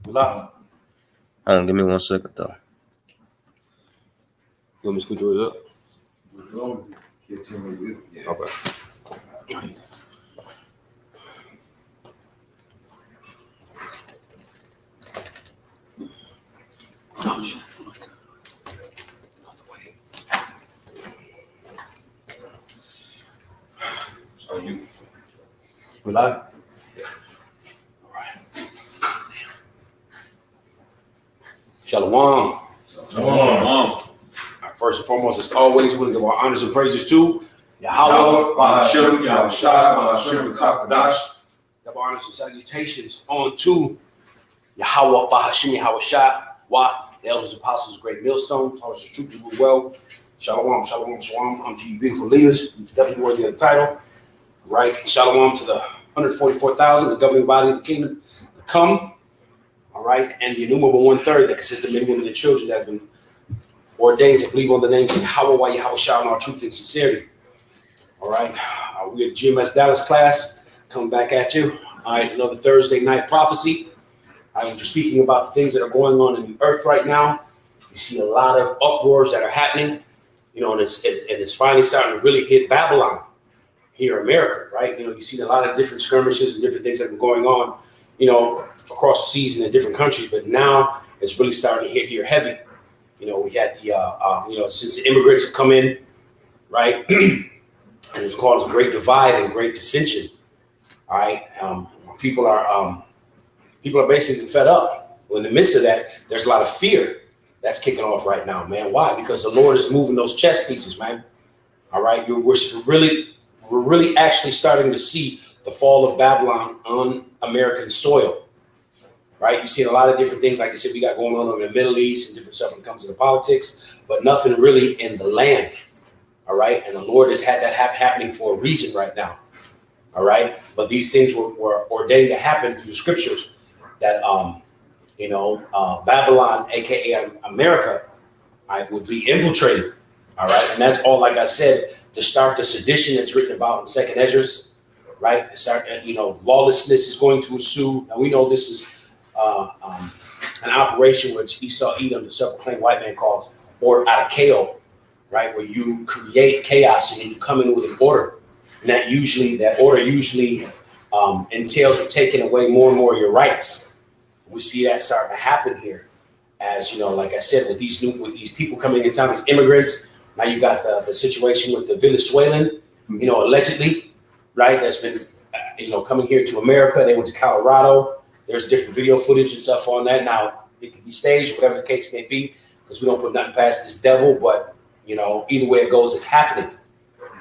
Hold on, give me 1 second though. You want me to scoot yours up? As long as you catch him with it. Yeah. Okay. Oh, shit. So you live? All right. Shalom. Shalom. First and foremost, as always, we want to give our honors and praises to Yahweh, Bahashem, Yahushua, Bahashem, Kakadash. Give honors and salutations on to Yahweh, Bahashem, Yahushua, the elders, apostles, great millstones, all the truth to do well. Shalom, shalom, shalom unto you beautiful leaders. Definitely worthy of the title. Right? Shalom to the 144,000, the governing body of the kingdom to come. All right. And the innumerable 1/3 that consists of men, women, and children that have been ordained to believe on the names of Yahweh, Yahushua, in our truth and sincerity. All right. We're at GMS Dallas class. Coming back at you. All right. Another Thursday night prophecy. I'm just speaking about the things that are going on in the earth right now. You see a lot of uproars that are happening, you know, and it's finally starting to really hit Babylon here in America, right? You know, you see a lot of different skirmishes and different things that have been going on, you know, across the seas in different countries, but now it's really starting to hit here heavy. You know, we had the, you know, since the immigrants have come in, right, and it's caused a great divide and great dissension. All right, people are basically fed up. In the midst of that, there's a lot of fear that's kicking off right now, man. Why? Because the Lord is moving those chess pieces, man. All right, we're really actually starting to see the fall of Babylon on American soil. Right, you see a lot of different things, like I said, we got going on in the Middle East and different stuff when it comes to the politics, but nothing really in the land. All right, and the Lord has had that happening for a reason right now. All right, but these things were ordained to happen through the scriptures that you know, Babylon, aka America, would be infiltrated. All right, and that's all, like I said, to start the sedition that's written about in Second Esdras. Right, to start, you know, lawlessness is going to ensue. Now we know this is an operation which Esau Edom, the self-proclaimed white man, called order out of chaos, right? Where you create chaos and you come in with an order, and that order usually entails with taking away more and more of your rights. We see that starting to happen here, as you know, like I said, with these people coming in town, these immigrants. Now you got the situation with the Venezuelan, you know, allegedly, right? That's been you know, coming here to America. They went to Colorado. There's different video footage and stuff on that. Now, it can be staged, whatever the case may be, because we don't put nothing past this devil. But, you know, either way it goes, it's happening,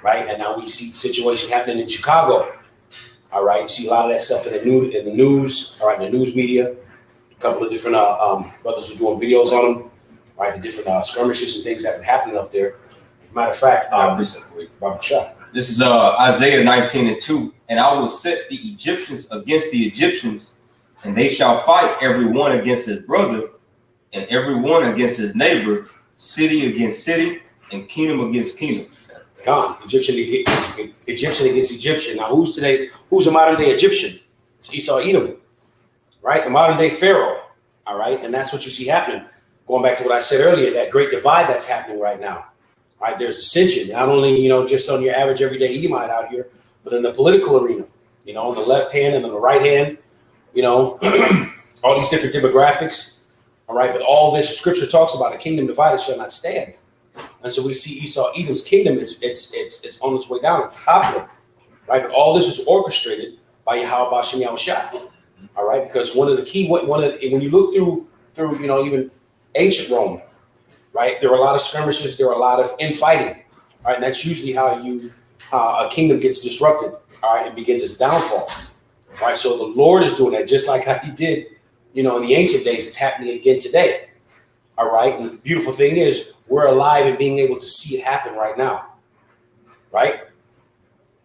right? And now we see the situation happening in Chicago, all right? You see a lot of that stuff in the news, all right, in the news media. A couple of different brothers are doing videos on them, right? The different skirmishes and things that have been happening up there. Matter of fact, this is Isaiah 19:2. And I will set the Egyptians against the Egyptians, and they shall fight every one against his brother, and every one against his neighbor, city against city, and kingdom against kingdom. Gone. Egyptian against Egyptian. Now, who's a modern day Egyptian? It's Esau Edom, right? The modern day Pharaoh. All right, and that's what you see happening. Going back to what I said earlier, that great divide that's happening right now. All right, there's dissension, not only, you know, just on your average everyday Edomite out here, but in the political arena, you know, on the left hand and on the right hand, you know, all these different demographics. All right, but all this, the scripture talks about a kingdom divided shall not stand. And so we see Esau Edom's kingdom, it's on its way down, it's toppling, right? But all this is orchestrated by Yahweh Bashem Yahushua. All right, because when you look through, you know, even ancient Rome, right, there were a lot of skirmishes, there were a lot of infighting, all right, and that's usually how a kingdom gets disrupted, all right, and begins its downfall. All right, so the Lord is doing that just like how he did, you know, in the ancient days. It's happening again today. All right, and the beautiful thing is we're alive and being able to see it happen right now. Right?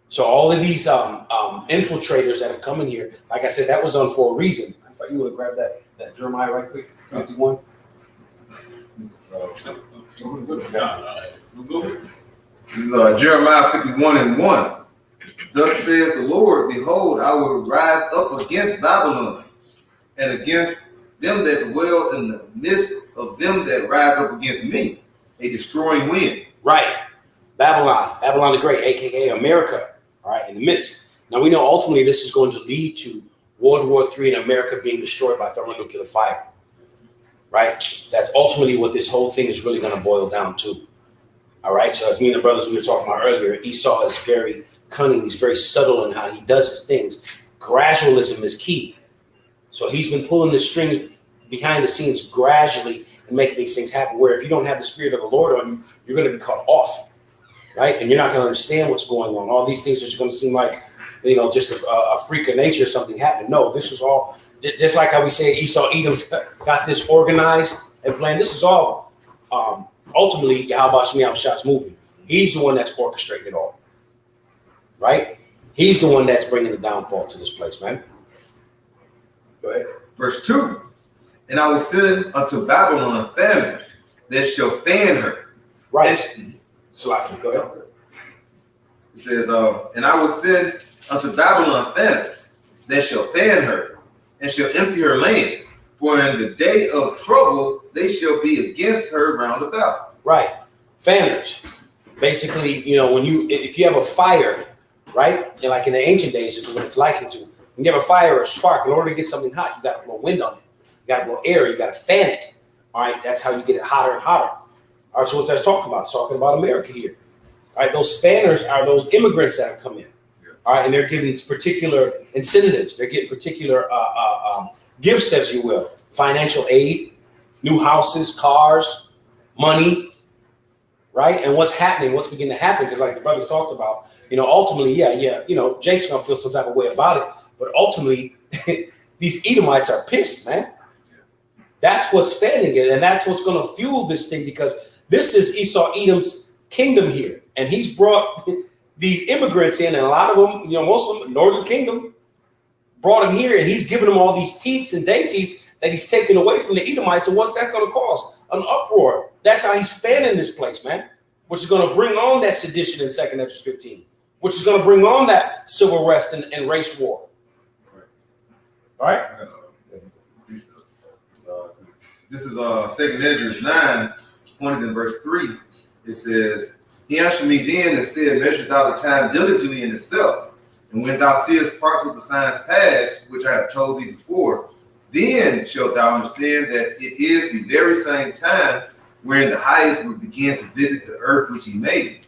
So all of these infiltrators that have come in here, like I said, that was done for a reason. I thought you would have grabbed that Jeremiah right quick, 51. This is Jeremiah 51:1. Thus says the Lord, behold, I will rise up against Babylon and against them that dwell in the midst of them that rise up against me, a destroying wind. Right. Babylon the Great, aka America, all right, in the midst. Now we know ultimately this is going to lead to World War III and America being destroyed by thermonuclear fire. Right? That's ultimately what this whole thing is really going to boil down to. All right. So as me and the brothers we were talking about earlier, Esau is very cunning. He's very subtle in how he does his things. Gradualism is key. So he's been pulling the strings behind the scenes gradually and making these things happen. Where if you don't have the Spirit of the Lord on you, you're going to be caught off. Right. And you're not going to understand what's going on. All these things are just going to seem like, just a freak of nature, something happening. No, this is all just like how we say Esau Edom's got this organized and planned. This is all ultimately Yahweh Shemi Shah's movie. He's the one that's orchestrating it all. Right? He's the one that's bringing the downfall to this place, man. Go ahead. Verse 2. And I will send unto Babylon famines that shall fan her. Right. Salaki, go ahead. It says, and I will send unto Babylon famines that shall fan her, and shall empty her land. For in the day of trouble they shall be against her round about. Right. Fanners. Basically, if you have a fire, right? And like in the ancient days, it's what it's likened to. When you have a fire or a spark, in order to get something hot, you got to blow wind on it. You got to blow air. You got to fan it. All right. That's how you get it hotter and hotter. All right. So what's that talking about? It's talking about America here. All right. Those fanners are those immigrants that have come in. All right. And they're getting particular incentives. They're getting particular gifts, as you will. Financial aid, new houses, cars, money. Right. And what's happening, what's beginning to happen, because like the brothers talked about, ultimately, Jake's going to feel some type of way about it. But ultimately, these Edomites are pissed, man. That's what's fanning it. And that's what's going to fuel this thing, because this is Esau Edom's kingdom here. And he's brought these immigrants in, and a lot of them, most of them, Northern Kingdom, brought him here, and he's giving them all these teats and dainties that he's taken away from the Edomites. And what's that going to cause? An uproar. That's how he's fanning this place, man, which is going to bring on that sedition in 2nd Esdras 15, which is going to bring on that civil unrest and race war. All right? This is 2nd Esdras 9, 20 in verse 3. It says, he answered me then and said, measure thou the time diligently in itself. And when thou seest parts of the signs past, which I have told thee before, then shalt thou understand that it is the very same time wherein the highest will begin to visit the earth which he made.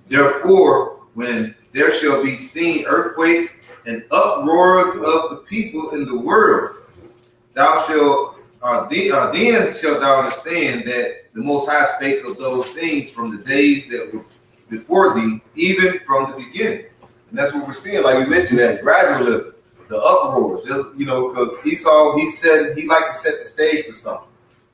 Therefore, when there shall be seen earthquakes and uproars of the people in the world, thou shalt then shalt thou understand that the Most High spake of those things from the days that were before thee, even from the beginning. And that's what we're seeing, like we mentioned, that gradualism, the uproars, because Esau, he liked to set the stage for something.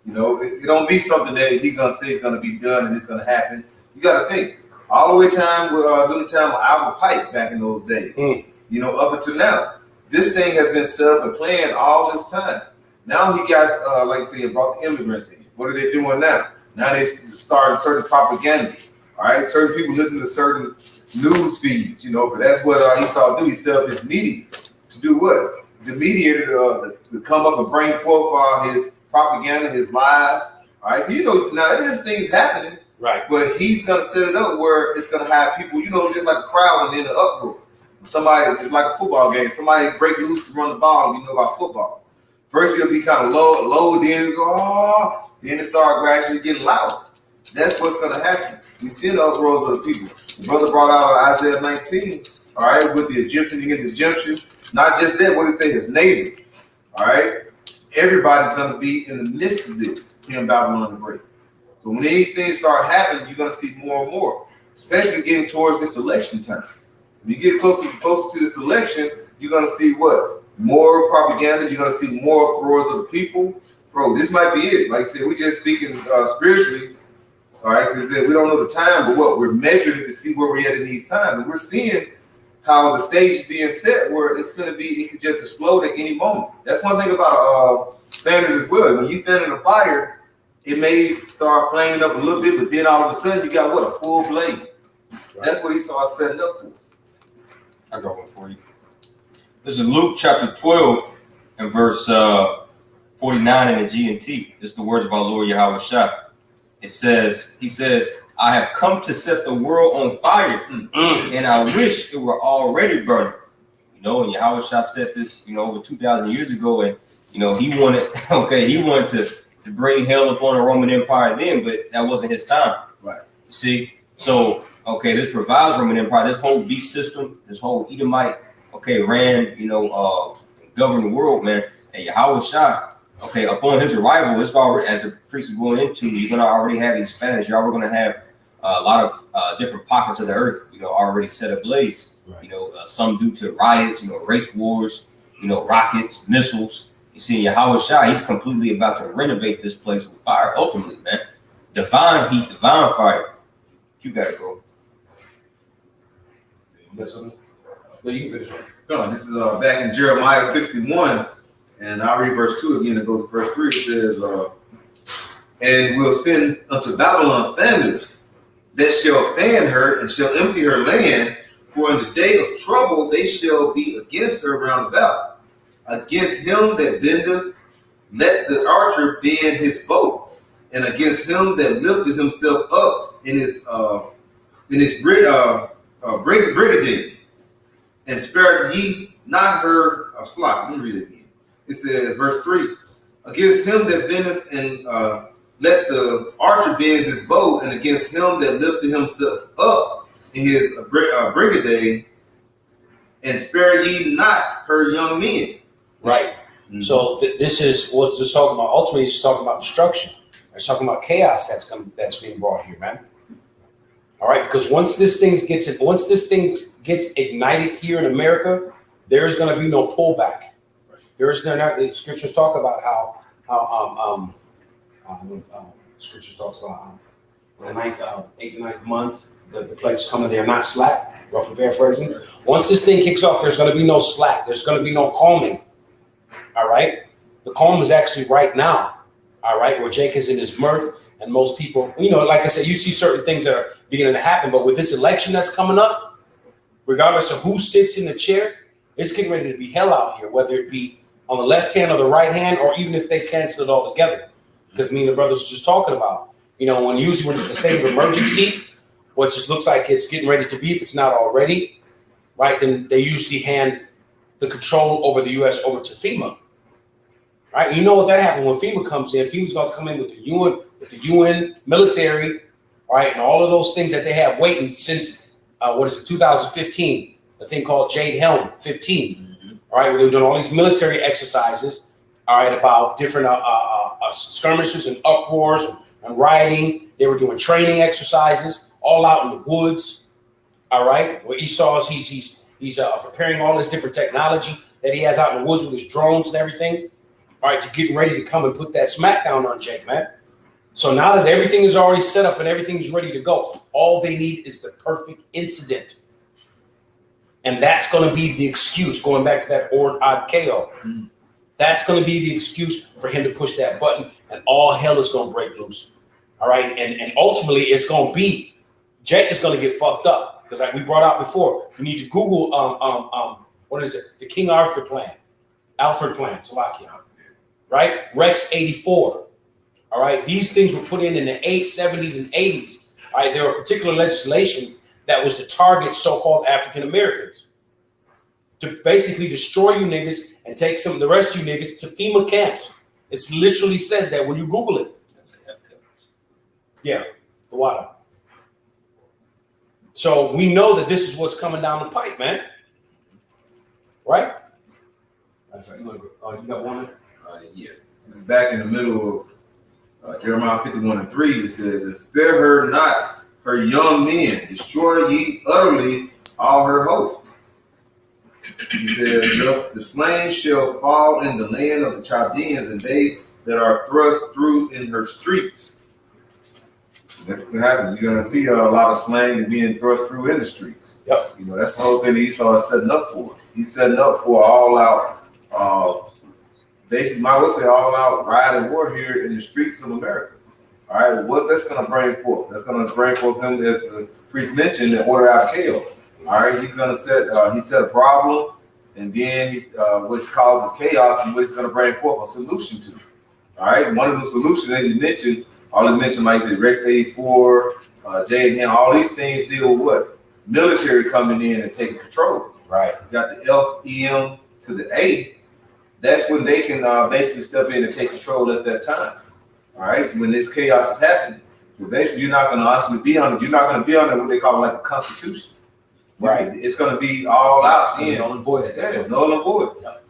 It don't be something that he's gonna say is gonna be done and it's gonna happen. You got to think all the way during the time I was hyped back in those days. Up until now, this thing has been set up and planned all this time. Now he got, like I said, brought the immigrants in. What are they doing now? Now they started certain propaganda. All right, certain people listen to certain news feeds, but that's what Esau do. He set up his media to do what? The mediator to come up and bring forth his propaganda, his lies. All right, now there's things happening, right? But he's gonna set it up where it's gonna have people, just like a crowd and then an uproar. Somebody, it's like a football game. Somebody break loose to run the ball. You know about football. First it'll be kind of low, then it'll go, oh, then it start gradually getting loud. That's what's gonna happen. We see the uproars of the people. The brother brought out Isaiah 19, all right, with the Egyptian against the Egyptian. Not just that, what did it say? His neighbors, all right? Everybody's going to be in the midst of this in Babylon the Great. So when these things start happening, you're going to see more and more, especially getting towards this election time. When you get closer to this election, you're going to see what? More propaganda. You're going to see more uproars of the people. Bro, this might be it. Like I said, we're just speaking spiritually, all right, because we don't know the time, but what we're measuring to see where we're at in these times. And we're seeing how the stage is being set where it's going to be, it could just explode at any moment. That's one thing about fanners as well. When you fan in a fire, it may start flaming up a little bit, but then all of a sudden you got what? A full blaze. Right. That's what Esau is setting up for. I got one for you. This is Luke chapter 12 and verse 49 in the G&T. This is the words of our Lord Yahweh Shah. He says, I have come to set the world on fire, and I wish it were already burning. You know, and Yahweh Shah said this, you know, over 2,000 years ago, and you know, he wanted to bring hell upon the Roman Empire then, but that wasn't his time. Right. You see, so this revised Roman Empire, this whole beast system, this whole Edomite, ran, governed the world, man. And Yahweh Shah, upon his arrival, it's already, as the priest is going into, you're gonna already have these Spanish. You're already gonna have a lot of different pockets of the earth, already set ablaze. Right. Some due to riots, race wars, rockets, missiles. You see, Yahweh Shah, he's completely about to renovate this place with fire. Ultimately, man, divine heat, divine fire. You gotta go. No, you can finish. No, this is back in Jeremiah 51, and I'll read verse 2 again and go to verse 3. It says, and will send unto Babylon thunders that shall fan her and shall empty her land, for in the day of trouble they shall be against her round about. Against him that bendeth, let the archer bend his bow, and against him that lifteth himself up in his brigandine, and spare ye not her slack. Let me read it again. It says, verse 3, against him that bendeth and let the archer bend his bow, and against him that lifted himself up in his brigandine, and spare ye not her young men. Right. Mm-hmm. So this is what it's talking about. Ultimately, it's talking about destruction. It's talking about chaos that's being brought here, man. All right, because once this thing gets ignited here in America, there is going to be no pullback. There is going to. The scriptures talk about how scriptures talk about the 8th and 9th month, the plagues coming. They are not slack. Roughly paraphrasing. Once this thing kicks off, there's going to be no slack. There's going to be no calming. All right, the calm is actually right now. All right, where Jake is in his mirth, and most people, like I said, you see certain things that are beginning to happen. But with this election that's coming up, regardless of who sits in the chair, it's getting ready to be hell out here, whether it be on the left hand or the right hand, or even if they cancel it all together. Because me and the brothers were just talking about, when it's a state of emergency, what just looks like it's getting ready to be, if it's not already, right, then they usually hand the control over the U.S. over to FEMA. Right, you know what that happens when FEMA comes in. FEMA's gonna come in with the UN military, right, and all of those things that they have waiting since 2015, a thing called Jade Helm 15. Mm-hmm. All right, where they're doing all these military exercises, all right, about different skirmishes and uproars and rioting. They were doing training exercises all out in the woods. All right, where Esau's he's preparing all this different technology that he has out in the woods with his drones and everything. All right, to get ready to come and put that smackdown on Jake, man. So now that everything is already set up and everything's ready to go, all they need is the perfect incident. And that's going to be the excuse, going back to that Ord Ad Ko. Mm. That's going to be the excuse for him to push that button, and all hell is going to break loose. All right, and ultimately it's going to be, Jake is going to get fucked up. Because like we brought out before, you need to Google, what is it? The King Arthur plan. Alfred plan, Slovakia. Right? Rex 84. All right. These things were put in the 70s and 80s. All right. There were particular legislation that was to target so-called African Americans, to basically destroy you niggas and take some of the rest of you niggas to FEMA camps. It literally says that when you Google it. Yeah. The water. So we know that this is what's coming down the pipe, man. Right? You got one? Yeah, it's back in the middle of Jeremiah 51:3. It says, and spare her not her young men, destroy ye utterly all her host. He says, thus the slain shall fall in the land of the Chaldeans, and they that are thrust through in her streets. That's what happens. You're going to see a lot of slain being thrust through in the streets. Yep. That's the whole thing that Esau is setting up for. He's setting up for all out basically, I would say all out riot and war here in the streets of America. All right, what that's going to bring forth? That's going to bring forth him, as the priest mentioned, the Ord Ad Ko. All right, he's going to set a problem, and then he's which causes chaos, and what he's going to bring forth a solution to. All right, one of the solutions that he mentioned, like he said, Rex 84, Jaden, all these things deal with what? Military coming in and taking control. Right. You got the F, EM to the A. That's when they can basically step in and take control at that time. All right, when this chaos is happening. So basically, you're not going to honestly be under. You're not going to be under what they call like the Constitution. Right. It's going to be all out. Yeah. Null and void. Yeah, null and void. Yep.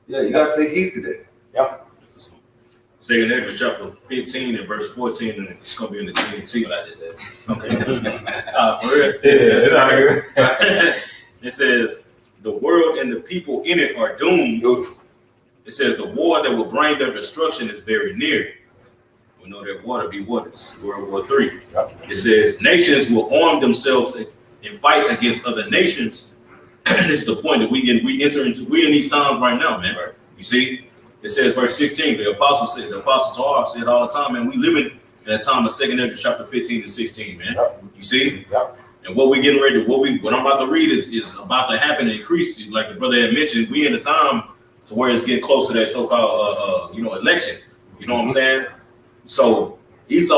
Yeah, you got to take heed to that. Yep. 2 Ezra chapter 15 and verse 14, and it's gonna be in the TNT. I did that. Okay. For real? Yeah, that's right. It says, the world and the people in it are doomed. Beautiful. It says, the war that will bring their destruction is very near. We know that war to be what is World War III. Yep. It says, nations will arm themselves and fight against other nations. This is the point that we're in these times right now, man. Right. You see? It says, verse 16, the apostles said all the time, man, we living in a time of 2 Ezra chapter 15 and 16, man. Yep. You see? Yep. And what we getting ready to, what I'm about to read is about to happen and increase. Like the brother had mentioned, we in a time to where it's getting close to that so-called, election. You know what I'm saying? So he's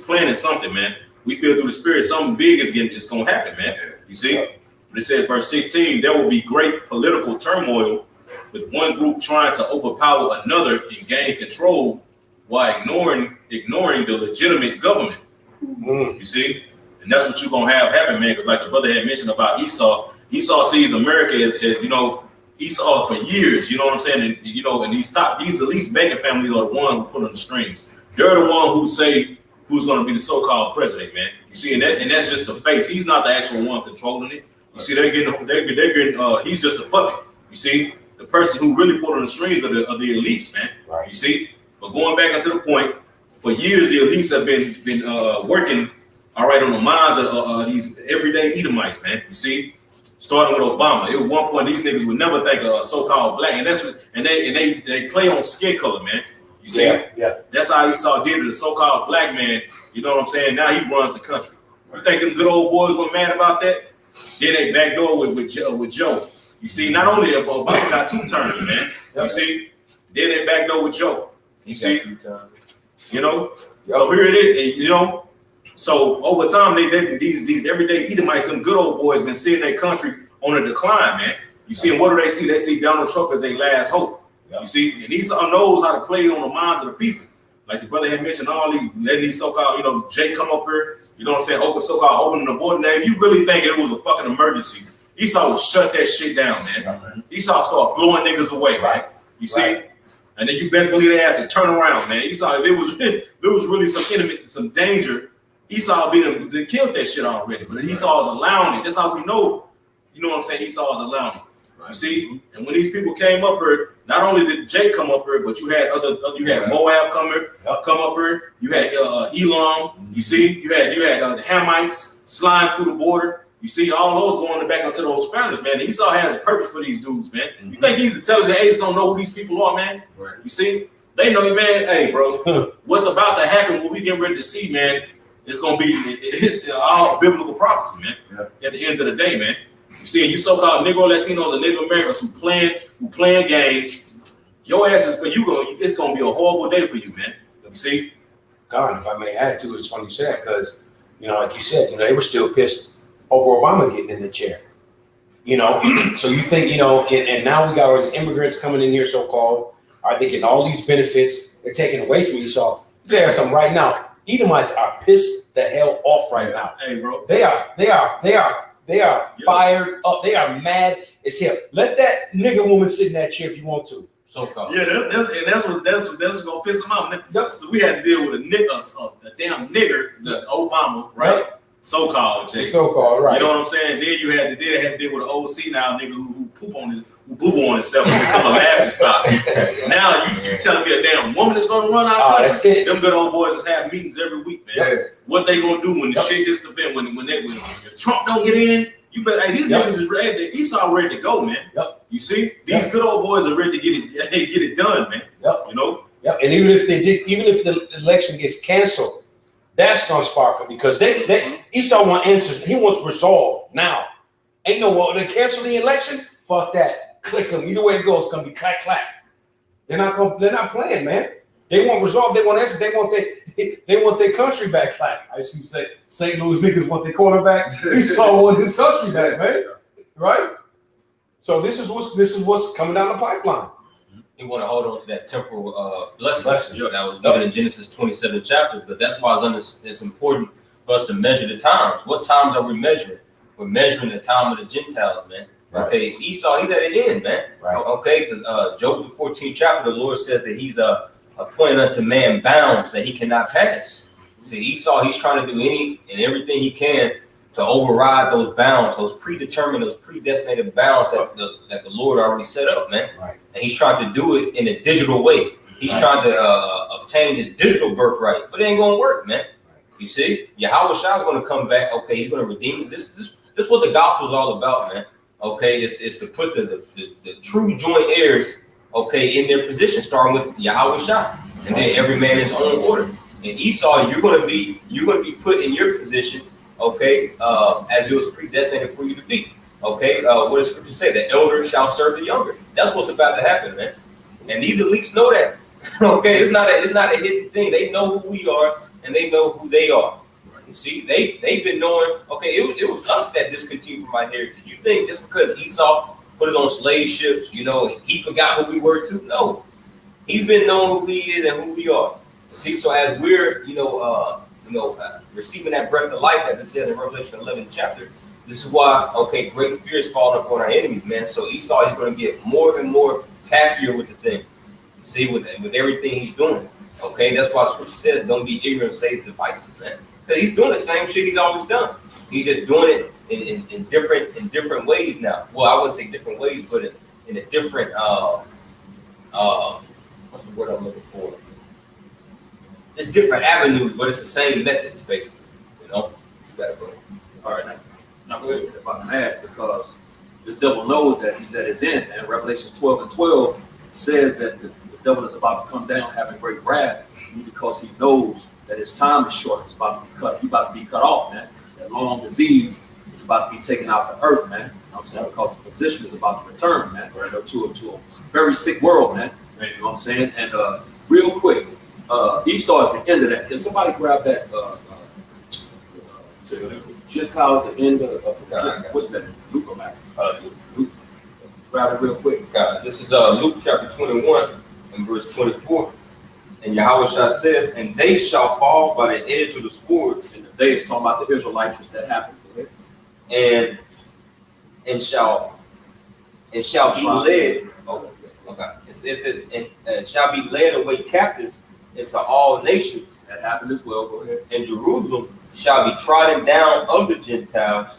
planning something, man. We feel through the spirit, something big is going to happen, man. You see? Yep. But it says, verse 16, there will be great political turmoil with one group trying to overpower another and gain control while ignoring the legitimate government. Mm. You see? And that's what you're going to have happen, man, because like the brother had mentioned about Esau sees America as Esau for years, you know what I'm saying? And, and these elite banking families are the ones who put on the strings. They're the one who say who's going to be the so-called president, man. You see, and that's just the face. He's not the actual one controlling it. You see, they're getting he's just a puppet. You see? The person who really put on the strings of the elites, man. Right. You see, but going back into the point, for years the elites have been working, all right, on the minds of these everyday Edomites, man. You see, starting with Obama. At one point, these niggas would never think of a so-called black, and they play on skin color, man. You see, yeah. That's how Esau did it. The so-called black man. You know what I'm saying? Now he runs the country. You think them good old boys were mad about that? Then they backdoor with Joe. You see, not only Obama got 2 terms, man. You see, then they backdoor with Joe. You see, you know. So here it is, and, So over time, these everyday Edomites, them good old boys, been seeing their country on a decline, man. You see, and what do they see? They see Donald Trump as their last hope. You see, and Esau knows how to play on the minds of the people. Like the brother had mentioned, all these so-called, Jay come up here, you know what I'm saying, so-called opening the border. Now, if you really think it was a fucking emergency, Esau would shut that shit down, man. Mm-hmm. Esau start blowing niggas away, right? You see? And then you best believe they ass and turn around, man. Esau, if there was really some danger, Esau would be killed that shit already. But Esau is allowing it. That's how we know, you know what I'm saying, Esau is allowing it. You see? And when these people came up here, not only did Jay come up here, but you had Moab come up here. You had Elam. You see? You had the Hamites sliding through the border. You see, all those going back into those families, man. And Esau has a purpose for these dudes, man. Mm-hmm. You think these intelligent agents don't know who these people are, man? Right. You see? They know, man, hey, bro, what's about to happen, what we getting ready to see, man, it's all biblical prophecy, man. Yeah. At the end of the day, man. You see, and you so-called Negro Latinos and Native Americans who playing games, your ass it's gonna be a horrible day for you, man. You see? God, if I may add to it, it's funny you say that because, like you said, they were still pissed over Obama getting in the chair. So you think, and now we got all these immigrants coming in here, so-called, are they getting all these benefits? They're taking away from you. So tell you something right now. Edomites are pissed the hell off right now. Hey, bro. They are fired up. They are mad as hell. Let that nigga woman sit in that chair if you want to. So-called. Yeah, that's what's gonna piss them off. Yep. So we had to deal with a damn nigger, the Obama, right? Yep. So-called, Jay. So-called, right? You know what I'm saying? Then you had to deal with an OC now, nigga who boo-boo on himself and become a laughing stock. Now you telling me a damn woman is gonna run our country? Them good old boys just have meetings every week, man. Yeah. What they gonna do when the shit hits the fan? When if Trump don't get in, you bet. Hey, these niggas is ready. Esau ready to go, man. Yep. You see, these good old boys are ready to get it done, man. Yep. Yep. And even if the election gets canceled, that's gonna spark them because they Esau want answers. He wants resolve now. Ain't no they cancel the election. Fuck that. Click them. Either way it goes, it's gonna be clack clack. They're not playing, man. They want results. They want answers. They want their country back. Like I used to say, St. Louis niggas want their quarterback. Esau want his country back, man. Right? So this is what's coming down the pipeline. They want to hold on to that temporal blessing that was given in Genesis 27 chapters. But that's why it's important for us to measure the times. What times are we measuring? We're measuring the time of the Gentiles, man. Right. Okay, Esau, he's at the end, man. Right. Okay, Job the 14th chapter, the Lord says that he's appointed unto man bounds that he cannot pass. See, Esau, he's trying to do any and everything he can to override those bounds, those predetermined, those predestinated bounds that the Lord already set up, man. Right. And he's trying to do it in a digital way. He's trying to obtain his digital birthright, but it ain't gonna work, man. Right. You see, Yahweh Shah is gonna come back. Okay, he's gonna redeem it. This is what the gospel is all about, man. Okay, it's to put the true joint heirs, okay, in their position, starting with Yahweh Shah, and then every man in his own order. And Esau, you're gonna be put in your position, okay, as it was predestinated for you to be. Okay, what does Scripture say? The elder shall serve the younger. That's what's about to happen, man. And these elites know that. Okay, it's not a hidden thing. They know who we are, and they know who they are. You see, they've been knowing. Okay, it was us that discontinued from our heritage. You think just because Esau put it on slave ships, you know, he forgot who we were too? No, he's been knowing who he is and who we are. See, so as we're receiving that breath of life, as it says in Revelation 11 chapter, this is why great fear is falling upon our enemies, man. So Esau is going to get more and more tackier with the thing. You see, with everything he's doing. Okay, that's why Scripture says, "Don't be ignorant of Satan's devices," man. He's doing the same shit he's always done. He's just doing it in different ways now. Well, I wouldn't say different ways, but in a different what's the word I'm looking for? It's different avenues, but it's the same methods, basically. You know, you gotta go. All right, now go ahead if I can add, because this devil knows that he's at his end. And Revelation 12:12 says that the devil is about to come down having great wrath, because he knows that his time is short. It's about to be cut. He's about to be cut off, man. That long disease is about to be taken out the earth, man. You know what I'm saying? Because the physician is about to return, man, to a very sick world, man. You know what I'm saying? And real quick, Esau is the end of that. Can somebody grab that? Gentiles, the end of what's that? Luke or Mac? Luke. Grab it real quick. This is Luke chapter 21 and verse 24. And Yahweh Shah says, "And they shall fall by the edge of the sword." And the day is talking about the Israelites that happened. Okay? And shall be led. Okay. It says, and shall be led away captives into all nations. That happened as well. Go ahead. And Jerusalem shall be trodden down of the Gentiles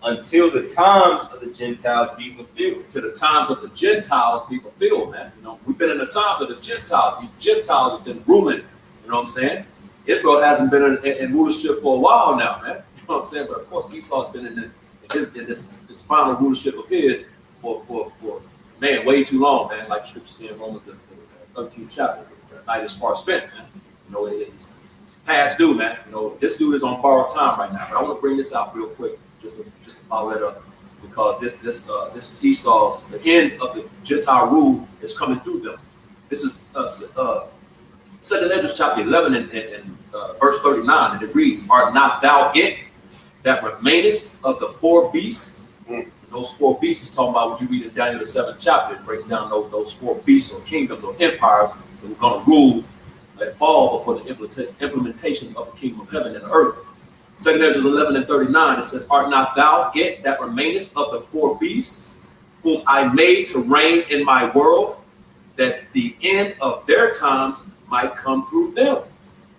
until the times of the Gentiles be fulfilled. To the times of the Gentiles be fulfilled, man. You know, we've been in the times of the Gentiles. The Gentiles have been ruling. You know what I'm saying? Israel hasn't been in rulership for a while now, man. You know what I'm saying? But of course, Esau's been in this final rulership of his for man way too long, man. Like Scripture says in Romans the 13th chapter, the night is far spent, man. You know, it's past due, man. You know, this dude is on borrowed time right now. But I want to bring this out real quick, just to follow it up, because this is Esau's. The end of the Gentile rule is coming through them. This is 2 Ezra chapter 11 and verse 39, and it reads, "Art not thou it that remainest of the four beasts?" And those four beasts is talking about when you read in Daniel the 7th chapter. It breaks down those four beasts or kingdoms or empires that were going to rule and fall before the implementation of the kingdom of heaven and earth. 2 Ezra 11 and 39, it says, "Art not thou it that remainest of the four beasts, whom I made to reign in my world, that the end of their times might come through them?"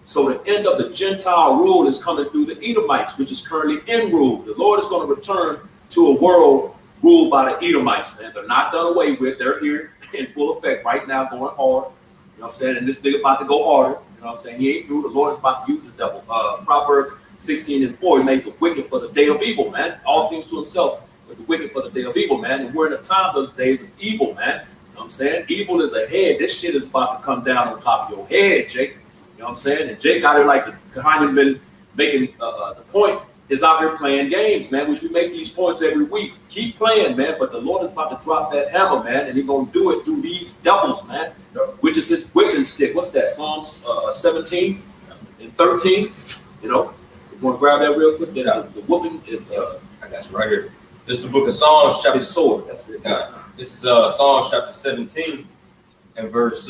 So the end of the Gentile rule is coming through the Edomites, which is currently in rule. The Lord is going to return to a world ruled by the Edomites, man. They're not done away with. They're here in full effect right now, going hard. You know what I'm saying? And this nigga about to go harder. You know what I'm saying? He ain't through. The Lord is about to use his devil. Proverbs 16 and 4, he made the wicked for the day of evil, man. All things to himself, but the wicked for the day of evil, man. And we're in the time of the days of evil, man. You know what I'm saying? Evil is ahead. This shit is about to come down on top of your head, Jake. You know what I'm saying? And Jake out here like the kind of been making the point is out here playing games, man, which we make these points every week. Keep playing, man, but the Lord is about to drop that hammer, man, and he's going to do it through these devils, man, which is his whipping stick. What's that? Psalms 17 and 13, you know? You want to grab that real quick? The whooping is, I got you right here. This is the book of Psalms, chapter his sword. That's it. This is Psalms chapter 17 and verse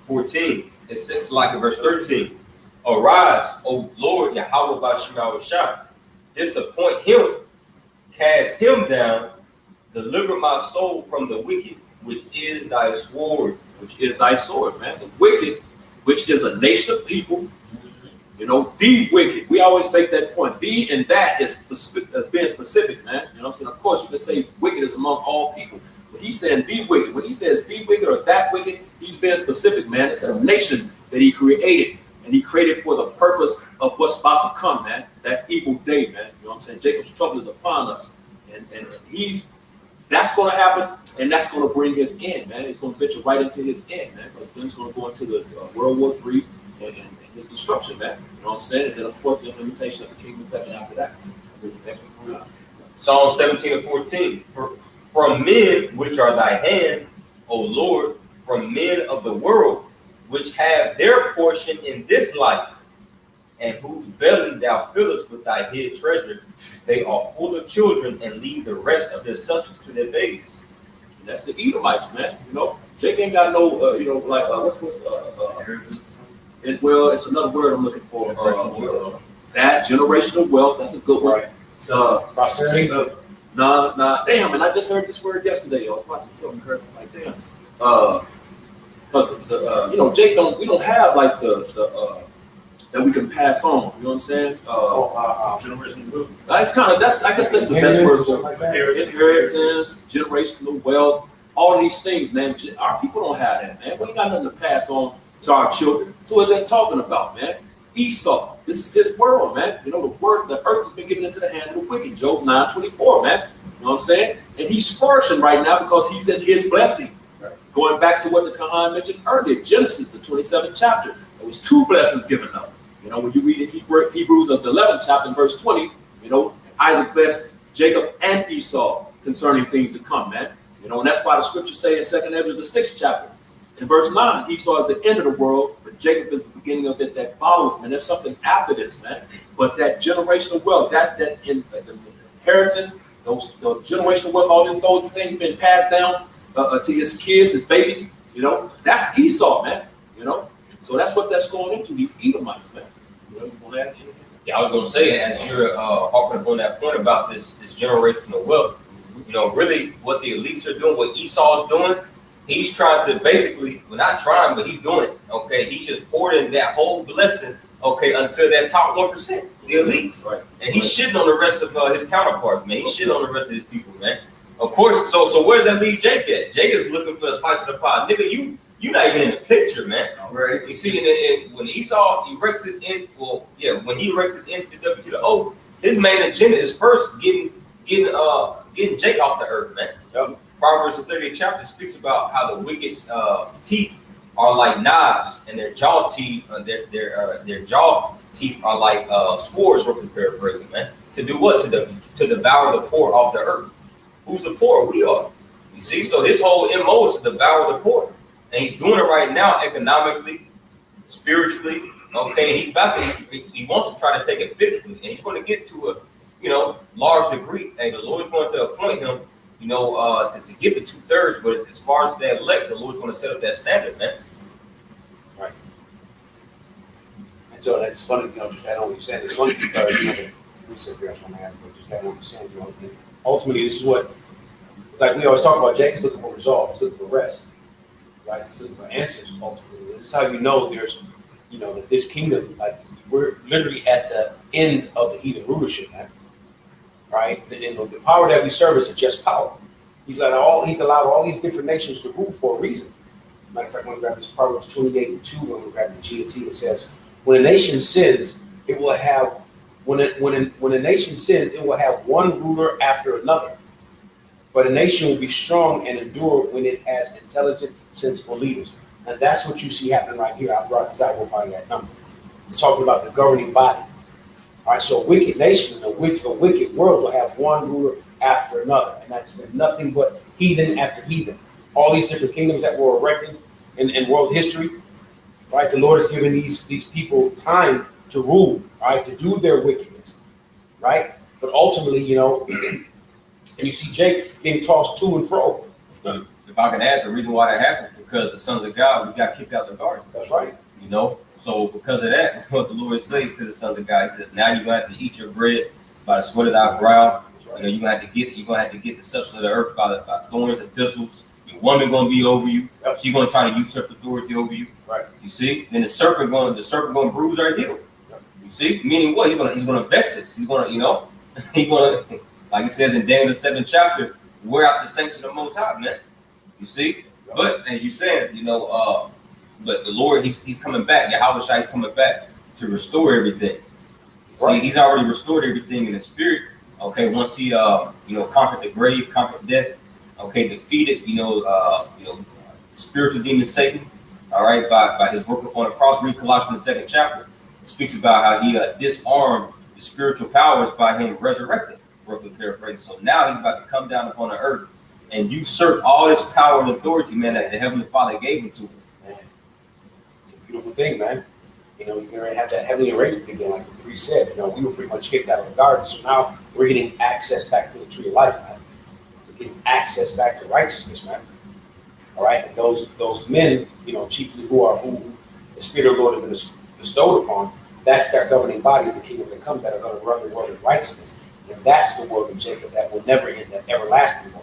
14. It says like in verse 13, arise, O Lord, Yahweh Bashim Yahushua, disappoint him, cast him down, deliver my soul from the wicked, which is thy sword. Which is thy sword, man. The wicked, which is a nation of people, you know, the wicked. We always make that point. The and that is being specific, man. You know what I'm saying? Of course, you can say wicked is among all people. But he's saying the wicked. When he says the wicked or that wicked, he's being specific, man. It's a nation that he created. And he created for the purpose of what's about to come, man. That evil day, man. You know what I'm saying? Jacob's trouble is upon us. And that's going to happen. And that's going to bring his end, man. It's going to venture right into his end, man. Because then it's going to go into the World War III and his destruction, man. You know what I'm saying? And then, of course, the implementation of the kingdom of heaven after that. Psalm 17 and 14. From men which are thy hand, O Lord, from men of the world, which have their portion in this life, and whose belly thou fillest with thy hid treasure, they are full of children and leave the rest of their substance to their babes. And that's the Edomites, man. You know, Jake ain't got no, you know, like what's well, it's another word I'm looking for. That generational wealth. That's a good word. Nah. Damn, and I just heard this word yesterday. I was watching something, heard like, damn. But you know, Jake we don't have like the that we can pass on. You know what I'm saying? Generational wealth. It's kind of I guess that's the best word for it. Inheritance, generational wealth, all these things, man. Our people don't have that, man. We ain't got nothing to pass on to our children. So what's that talking about, man? Esau. This is his world, man. You know, the earth has been given into the hand of the wicked. Job 9:24, man. You know what I'm saying? And he's flourishing right now because he's in his blessing. Going back to what the Kahan mentioned earlier, Genesis, the 27th chapter. There was 2 blessings given up. You know, when you read in Hebrews of the 11th chapter, verse 20, you know, Isaac blessed Jacob and Esau concerning things to come, man. You know, and that's why the scriptures say in 2nd Ezra, the 6th chapter, in verse 9, Esau is the end of the world, but Jacob is the beginning of it that followeth, man. There's something after this, man. But that generational wealth, that inheritance, the generational wealth, all those things been passed down to his kids, his babies, you know, that's Esau, man. You know, so that's what that's going into, these Edomites, man. You know, you want to ask anything? Yeah, I was gonna say, as you're harping upon that point about this generational wealth, you know, really what the elites are doing, what Esau is doing, he's trying to basically, well, not trying, but he's doing it. Okay, he's just hoarding that whole blessing. Okay, until that top 1%, the elites, right? And he's shitting on the rest of his counterparts, man. He's shitting on the rest of his people, man. Of course, so where does that leave Jake at? Jake is looking for a slice of the pie. Nigga, you not even in the picture, man. Right. You see, when Esau erects his end, when he erects his end to the W to the O, his main agenda is first getting Jake off the earth, man. Yep. Proverbs the 30th chapter speaks about how the wicked's teeth are like knives, and their jaw teeth, their jaw teeth are like swords. Roughly paraphrasing, man. To do what? To devour the poor off the earth. Who's the poor? We are. You see, so his whole MO is to devour the poor. And he's doing it right now economically, spiritually. Okay, he's about to, he wants to try to take it physically, and he's going to get to a, large degree. And the Lord's going to appoint him, to get the 2/3. But as far as that elect, the Lord's going to set up that standard, man. Right. And so that's funny, just add on what you said. It's funny because, the research here, I have, but just add on what you said, ultimately, this is what, it's like we always talk about. Jake is looking for resolve. He's looking for rest. Right? He's looking for answers, ultimately. This is how you know there's, that this kingdom, like, we're literally at the end of the heathen rulership, man. Right? And the power that we serve is a just power. He's allowed all these different nations to rule for a reason. Matter of fact, when we grab this Proverbs 28:2, when we grab the GT, it says, when a nation sins, it will have when a nation sins, it will have one ruler after another. But a nation will be strong and endure when it has intelligent, sensible leaders. And that's what you see happening right here. I brought this out, we'll find that number. It's talking about the governing body. All right, so a wicked nation and a wicked world will have one ruler after another, and that's been nothing but heathen after heathen. All these different kingdoms that were erected in world history, right? The Lord has given these people time to rule, right, to do their wickedness, right? But ultimately, you know, and you see Jake being tossed to and fro. If I can add, the reason why that happens because the sons of God, we got kicked out the garden. That's right. You know, so because of that, what the Lord said to the sons of God, he says, now you're gonna have to eat your bread by the sweat of thy brow. That's right. You know, you're gonna have to get the substance of the earth by thorns and thistles. Your woman gonna be over you. Yep. She's gonna try to usurp authority over you. Right. You see? Then the serpent gonna bruise our heel. Yep. You see? Meaning what? He's gonna vex us. He's gonna, you know, he's gonna, like it says in Daniel the 7th chapter, wear out the saints of the Most High, man. You see? Yep. But and you said, you know, but the Lord, he's coming back. Yahweh Shai is coming back to restore everything. You Right. see, he's already restored everything in the spirit. Okay, once he conquered the grave, conquered death. Okay, defeated spiritual demon Satan. All right, by his work upon the cross. Read Colossians the 2nd chapter. It speaks about how he disarmed the spiritual powers by him resurrected. Roughly paraphrasing. So now he's about to come down upon the earth and usurp all this power and authority, man, that the Heavenly Father gave him to him. Man, it's a beautiful thing, man. You know, you're going to have that heavenly arrangement again, like the priest said. You know, we were pretty much kicked out of the garden, so now we're getting access back to the tree of life, man. We're getting access back to righteousness, man. All right, and those men, you know, chiefly who the Spirit of the Lord has been bestowed upon, that's their governing body of the kingdom to come that are going to run the world in righteousness. And that's the world of Jacob that will never end, that everlasting one.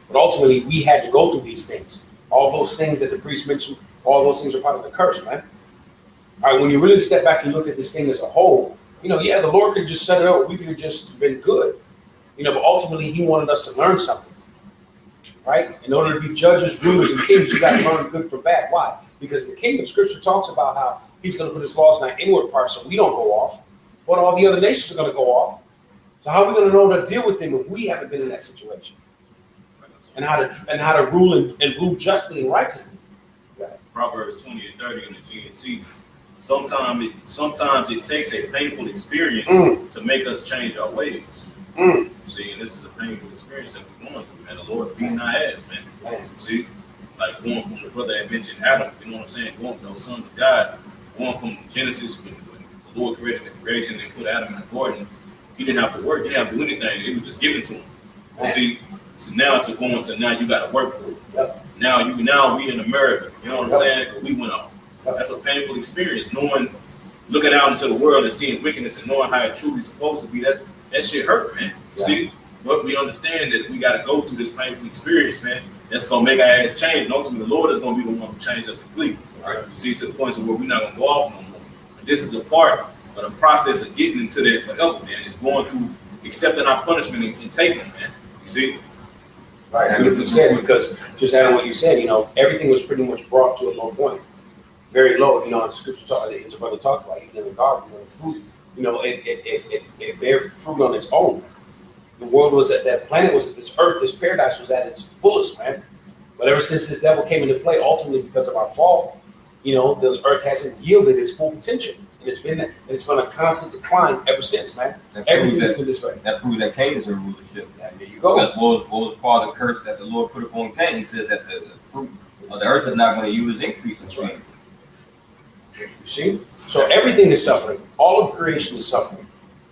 But ultimately, we had to go through these things. All those things that the priest mentioned, all those things are part of the curse, man. All right, when you really step back and look at this thing as a whole, you know, yeah, the Lord could just set it up. We could have just been good. You know, but ultimately, he wanted us to learn something, right? In order to be judges, rulers, and kings, you got to learn good from bad. Why? Because the kingdom scripture talks about how he's going to put his laws in our inward parts so we don't go off, but all the other nations are going to go off. So how are we going to know how to deal with them if we haven't been in that situation? And how to rule and rule justly and righteously. Proverbs 20 and 30 in the GNT. Sometimes it takes a painful experience to make us change our ways. See, and this is a painful experience that we're going through, man. The Lord beating our ass, man. See, like going from the brother that mentioned Adam, you know what I'm saying? Going from those sons of God, going from Genesis when the Lord created the creation and put Adam in the garden. He didn't have to work, he didn't have to do anything. It was just given to him. See, so now you got to work for it. Yep. Now we in America, you know what I'm Yep. saying? We went off. Yep. That's a painful experience. Looking out into the world and seeing wickedness and knowing how it truly supposed to be. That shit hurt, man. Yeah. See, but we understand that we got to go through this painful experience, man. That's gonna make our ass change. And ultimately, the Lord is gonna be the one who changes us completely. Right? You see, to the point to where we're not gonna go off no more. And this is a part of the process of getting into that forever, man. It's going through accepting our punishment and taking it, man. You see. Right, as beautifully said, because just adding what you said, you know, everything was pretty much brought to a low point, very low. You know, the scripture as a brother talked about, even in the garden, you know, fruit, you know, it bears fruit on its own. The world was at that planet was this earth, this paradise was at its fullest, man. But ever since this devil came into play, ultimately because of our fall, you know, the earth hasn't yielded its full potential, and it's been and it's been a constant decline ever since, man. Everything's been this way. That proves that Cain is in rulership. There you go. Because what was part of the curse that the Lord put upon Cain? He said that the fruit of the earth is not going to use increase in strength. You see? So everything is suffering. All of creation is suffering.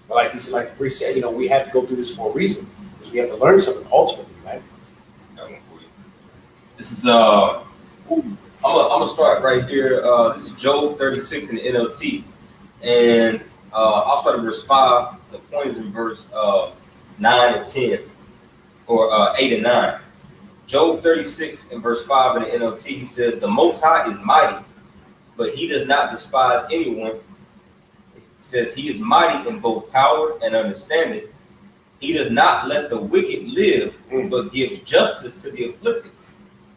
But like he said, like the priest said, you know, we had to go through this for a reason. Because we have to learn something ultimately, right? This is I'm gonna start right here. This is Job 36 in the NLT. And I'll start at verse 5. The point is in verse 9 and 10. Or 8 and 9. Job 36 and verse 5 in the NLT, he says, the Most High is mighty, but he does not despise anyone. It says he is mighty in both power and understanding. He does not let the wicked live, but gives justice to the afflicted.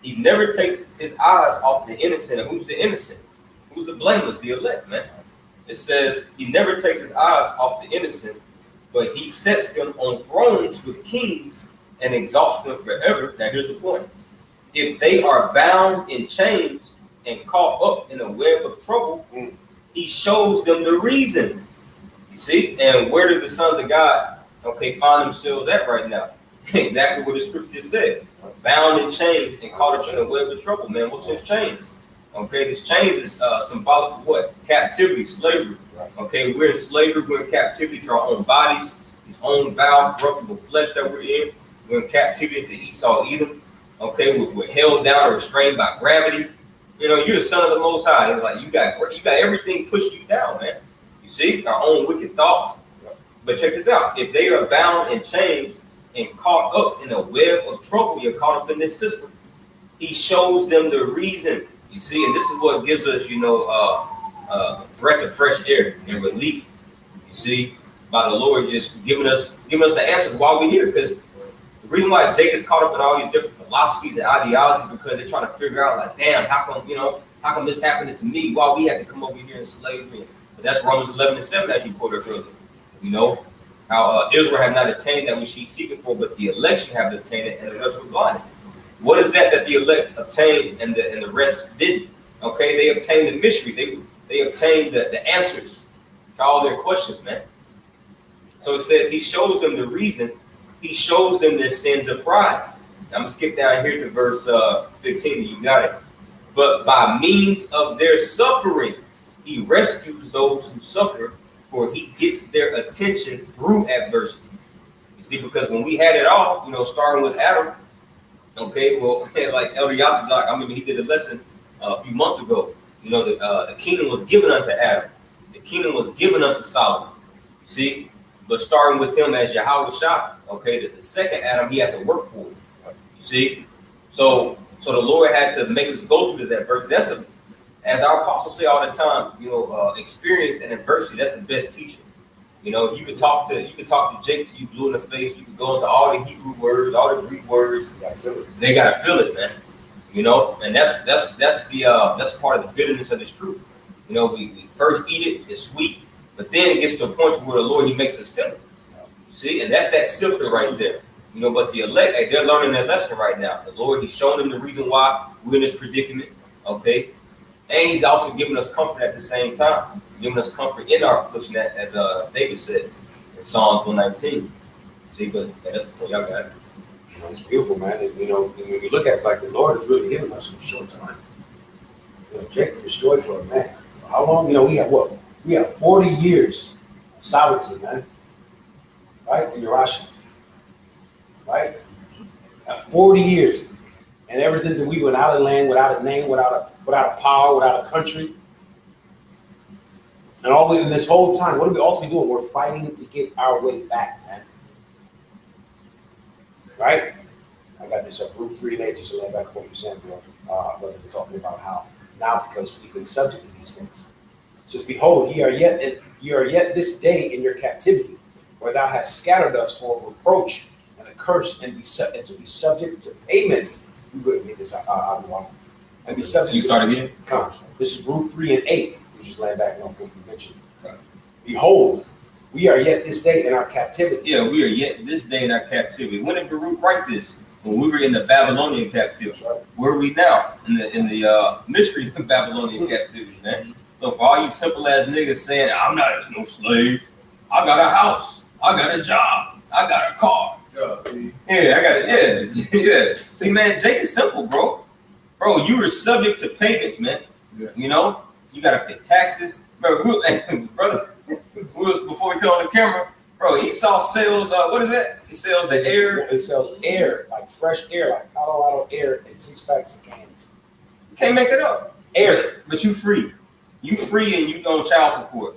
He never takes his eyes off the innocent. And who's the innocent? Who's the blameless? The elect, man. It says he never takes his eyes off the innocent, but he sets them on thrones with kings and exalts them forever. Now here's the point. If they are bound in chains and caught up in a web of trouble, he shows them the reason. You see? And where do the sons of God, okay, find themselves at right now? Exactly what the scripture just said. Bound in chains and caught up in a web of trouble, man. What's this chains? Okay, this chains is symbolic of what? Captivity, slavery. Okay, we're in slavery, we're in captivity to our own bodies, his own vile, corruptible flesh that we're in. We're in captivity to Esau, Edom. Okay, we're held down or restrained by gravity. You know, you're the son of the Most High. It's like you got everything pushing you down, man. You see, our own wicked thoughts. But check this out: if they are bound in chains and caught up in a web of trouble, you're caught up in this system. He shows them the reason. You see, and this is what gives us, you know, breath of fresh air and relief. You see, by the Lord just giving us the answers while we're here. Because the reason why Jacob's caught up in all these different philosophies and ideologies because they're trying to figure out, like, damn, how come this happened to me while we had to come over here in slavery? But that's Romans 11:7, as you quoted earlier. You know, how Israel had not attained that which she's seeking for, but the election have obtained it, and the rest were blinded. What is that the elect obtained and the rest didn't? Okay, they obtained the mystery. They obtained the answers to all their questions, man. So it says he shows them the reason. He shows them their sins of pride. Now, I'm gonna skip down here to verse 15. You got it. But by means of their suffering, he rescues those who suffer, for he gets their attention through adversity. You see, because when we had it all, you know, starting with Adam, okay, well, like Elder Yatazak, I remember he did a lesson a few months ago. You know, the kingdom was given unto Adam. The kingdom was given unto Solomon. You see, but starting with him as Yahweh Shah, okay, the second Adam, he had to work for it. You see, so the Lord had to make us go through this adversity. That's as our apostles say all the time, you know, experience and adversity. That's the best teacher. You know, you could talk to Jake till you blue in the face. You could go into all the Hebrew words, all the Greek words. They gotta feel it, man. You know, and that's part of the bitterness of this truth. You know, we first eat it, it's sweet, but then it gets to a point where the Lord, he makes us feel it. You see, and that's that sifter right there. You know, but the elect, they're learning their lesson right now. The Lord, he's showing them the reason why we're in this predicament. Okay. And he's also giving us comfort at the same time, giving us comfort in our affliction, as David said in Psalms 119. See, but that's the point. Y'all got it. You know, it's beautiful, man. And, you know, when you look at it, it's like the Lord is really giving us in a short time. You know, Jacob destroyed for a man. For how long? You know, we have what? We have 40 years of sovereignty, man. Right? In Yerash. Right? 40 years. And ever since we went out of land, without a name, without a power, without a country. And all in this whole time, what are we ultimately doing? We're fighting to get our way back, man. Right? I got this up, Root 3 and 8, just to lay back what you're saying, bro. We're talking about how now, because we've been subject to these things. It says, behold, ye are yet this day in your captivity, where thou hast scattered us for a reproach and a curse, and to be subject to payments. We wouldn't get this out of the water. And be subject. You start again? Come. This is Root 3 and 8, which is laying back off what you mentioned. Right. Behold, we are yet this day in our captivity. Yeah, we are yet this day in our captivity. When did Baruch write this? When we were in the Babylonian captivity. Right. Where are we now? In the mystery of Babylonian captivity, man. So for all you simple ass niggas saying, I'm not no slave. I got a house. I got a job. I got a car. Yeah, I got it. Yeah, yeah. See, man, Jake is simple, bro. Bro, you were subject to payments, man. Yeah. You know, you gotta pay taxes. Bro, brother, before we come on the camera, bro, Esau sells what is that? He sells the air. It sells air, like fresh air, like Colorado air, in 6 packs of cans. You can't make it up. Air, but you free. You free and you on child support.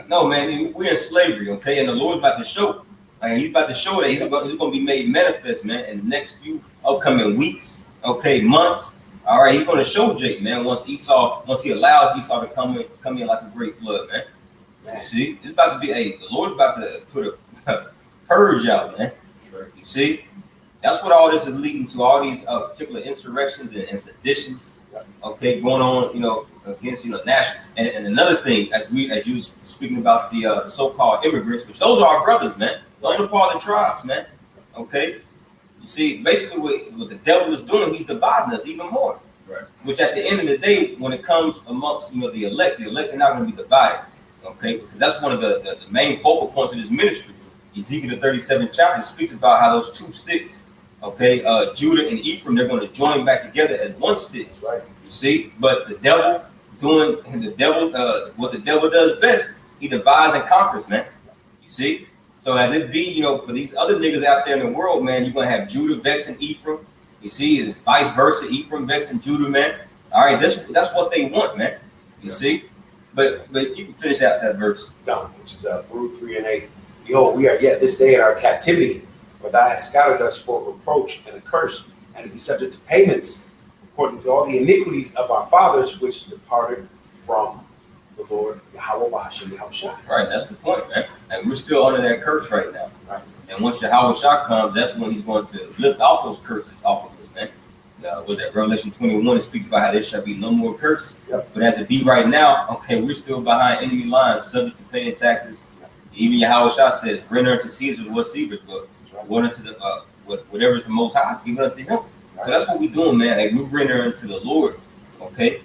No, man, we're in slavery, okay? And the Lord's about to show. Like, he's about to show that he's going to be made manifest, man, in the next few upcoming weeks, okay, months. All right, he's going to show Jake, man, once he allows Esau to come in like a great flood, man. You see, it's about to be, the Lord's about to put a purge out, man. You see, that's what all this is leading to, all these particular insurrections and seditions, okay, going on, you know, against, you know, national. And another thing, as you speaking about the so-called immigrants, which those are our brothers, man. Those are part of the tribes, man. Okay. You see, basically what the devil is doing, he's dividing us even more. Right. Which at the end of the day, when it comes amongst, you know, the elect are not going to be divided. Okay, because that's one of the main focal points of his ministry. Ezekiel the 37th chapter speaks about how those two sticks, okay, Judah and Ephraim, they're going to join back together as one stick. That's right. You see, but the devil what the devil does best, he divides and conquers, man. You see, so as it be, for these other niggas out there in the world, man, you're gonna have Judah vexing Ephraim. You see, and vice versa, Ephraim vexing Judah, man. All right, that's what they want, man. You see, but you can finish out that verse. No, this is Baruch 3:8. Behold, we are yet this day in our captivity, for thou hast scattered us for reproach and a curse, and to be subject to payments, according to all the iniquities of our fathers, which departed from the Lord Yahweh Bahashem Yahushua. Right, that's the point, man. And we're still under that curse right now. Right. And once Yahushua comes, that's when he's going to lift off those curses off of us, man. Was that Revelation 21? It speaks about how there shall be no more curse. Yep. But as it be right now, okay, we're still behind enemy lines, subject to paying taxes. Yep. Even Yahushua says, render unto Caesar what Caesar's, but what unto the whatever's the Most High, give it unto him. Right. So that's what we're doing, man. Like, we're rendering unto the Lord, okay.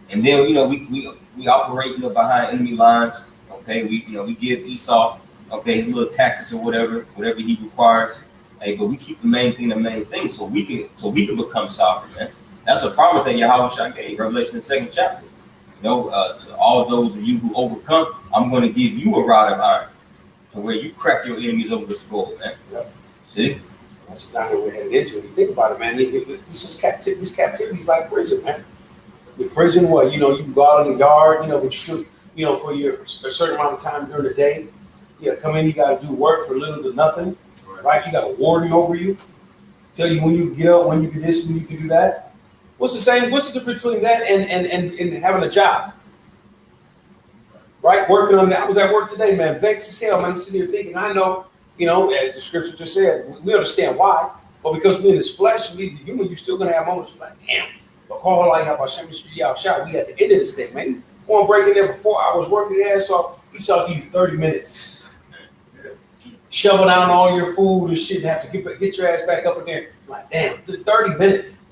And then we operate behind enemy lines. Okay, we give Esau his little taxes or whatever he requires. Hey, but we keep the main thing, so we can become sovereign, man. That's a promise that Yahushua gave, Revelation the 2nd chapter. To all those of you who overcome, I'm going to give you a rod of iron, to where you crack your enemies over the skull, man. Yep. See? That's the time that we're headed into. If you think about it, man, this is captivity. This captivity is like prison, man. The prison, you can go out in the yard, but you still, for a certain amount of time during the day, come in, you got to do work for little to nothing, right? You got a warden over you, tell you when you get up, when you can this, when you can do that. What's the difference between that and having a job? Right? Working on that. I was at work today, man, vexed as hell, man. I'm sitting here thinking, I know, as the scripture just said, we understand why, but because we're in this flesh, you're still going to have moments like, damn. But call like how about we at the end of this thing, man. Going break in there for 4 hours, working your ass off. We saw you 30 minutes. Shovel down all your food and shit and have to get your ass back up in there. Like, damn, just 30 minutes.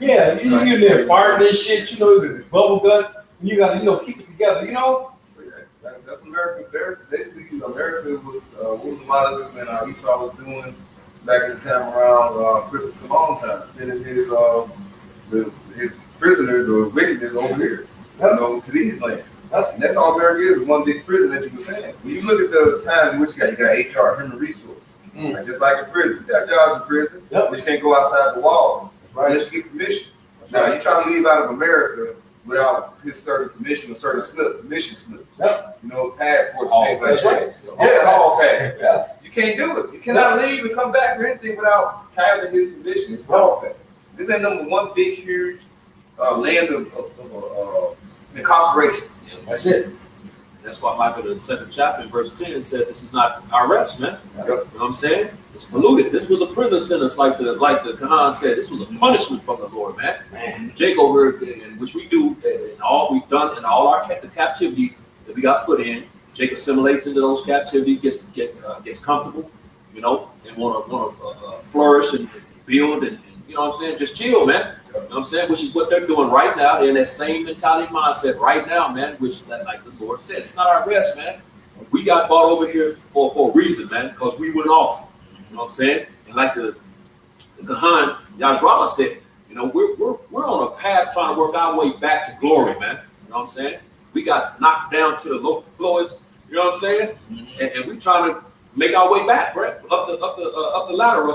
Yeah, you in there farting and shit, the bubble guts, and you gotta, keep it together, That's America. Basically, America was a lot of it when Esau was doing back in the time around Christopher Columbus time, sending his prisoners or wickedness over here, to these lands. And that's all America is, one big prison that you were saying. When you look at the time in which you got HR, human resource, right? Just like in prison. You got jobs in prison, but you can't go outside the walls unless you get permission. Now, you try to leave out of America without his certain permission or certain permission slip. Passport. All pass. All pass. Yeah. You can't do it. You cannot leave and come back or anything without having his permission. It's all pass. This ain't number one big, huge land of incarceration. That's it. That's why Michael, the 2nd chapter, verse 10, said this is not our rest, man. Yep. You know what I'm saying? It's polluted. This was a prison sentence, like the Quran said. This was a punishment from the Lord, man. Jake over, which we do, and all we've done in all our captivities that we got put in. Jake assimilates into those captivities, gets comfortable, and want to flourish and build and you know what I'm saying? Just chill, man. You know what I'm saying? Which is what they're doing right now. They're in that same mentality mindset right now, man, which, like the Lord said, it's not our rest, man. We got brought over here for a reason, man, because we went off. You know what I'm saying? And like the Kahan Yajrallah said, we're on a path trying to work our way back to glory, man. You know what I'm saying? We got knocked down to the lowest, you know what I'm saying? And we trying to make our way back, right? Up the ladder,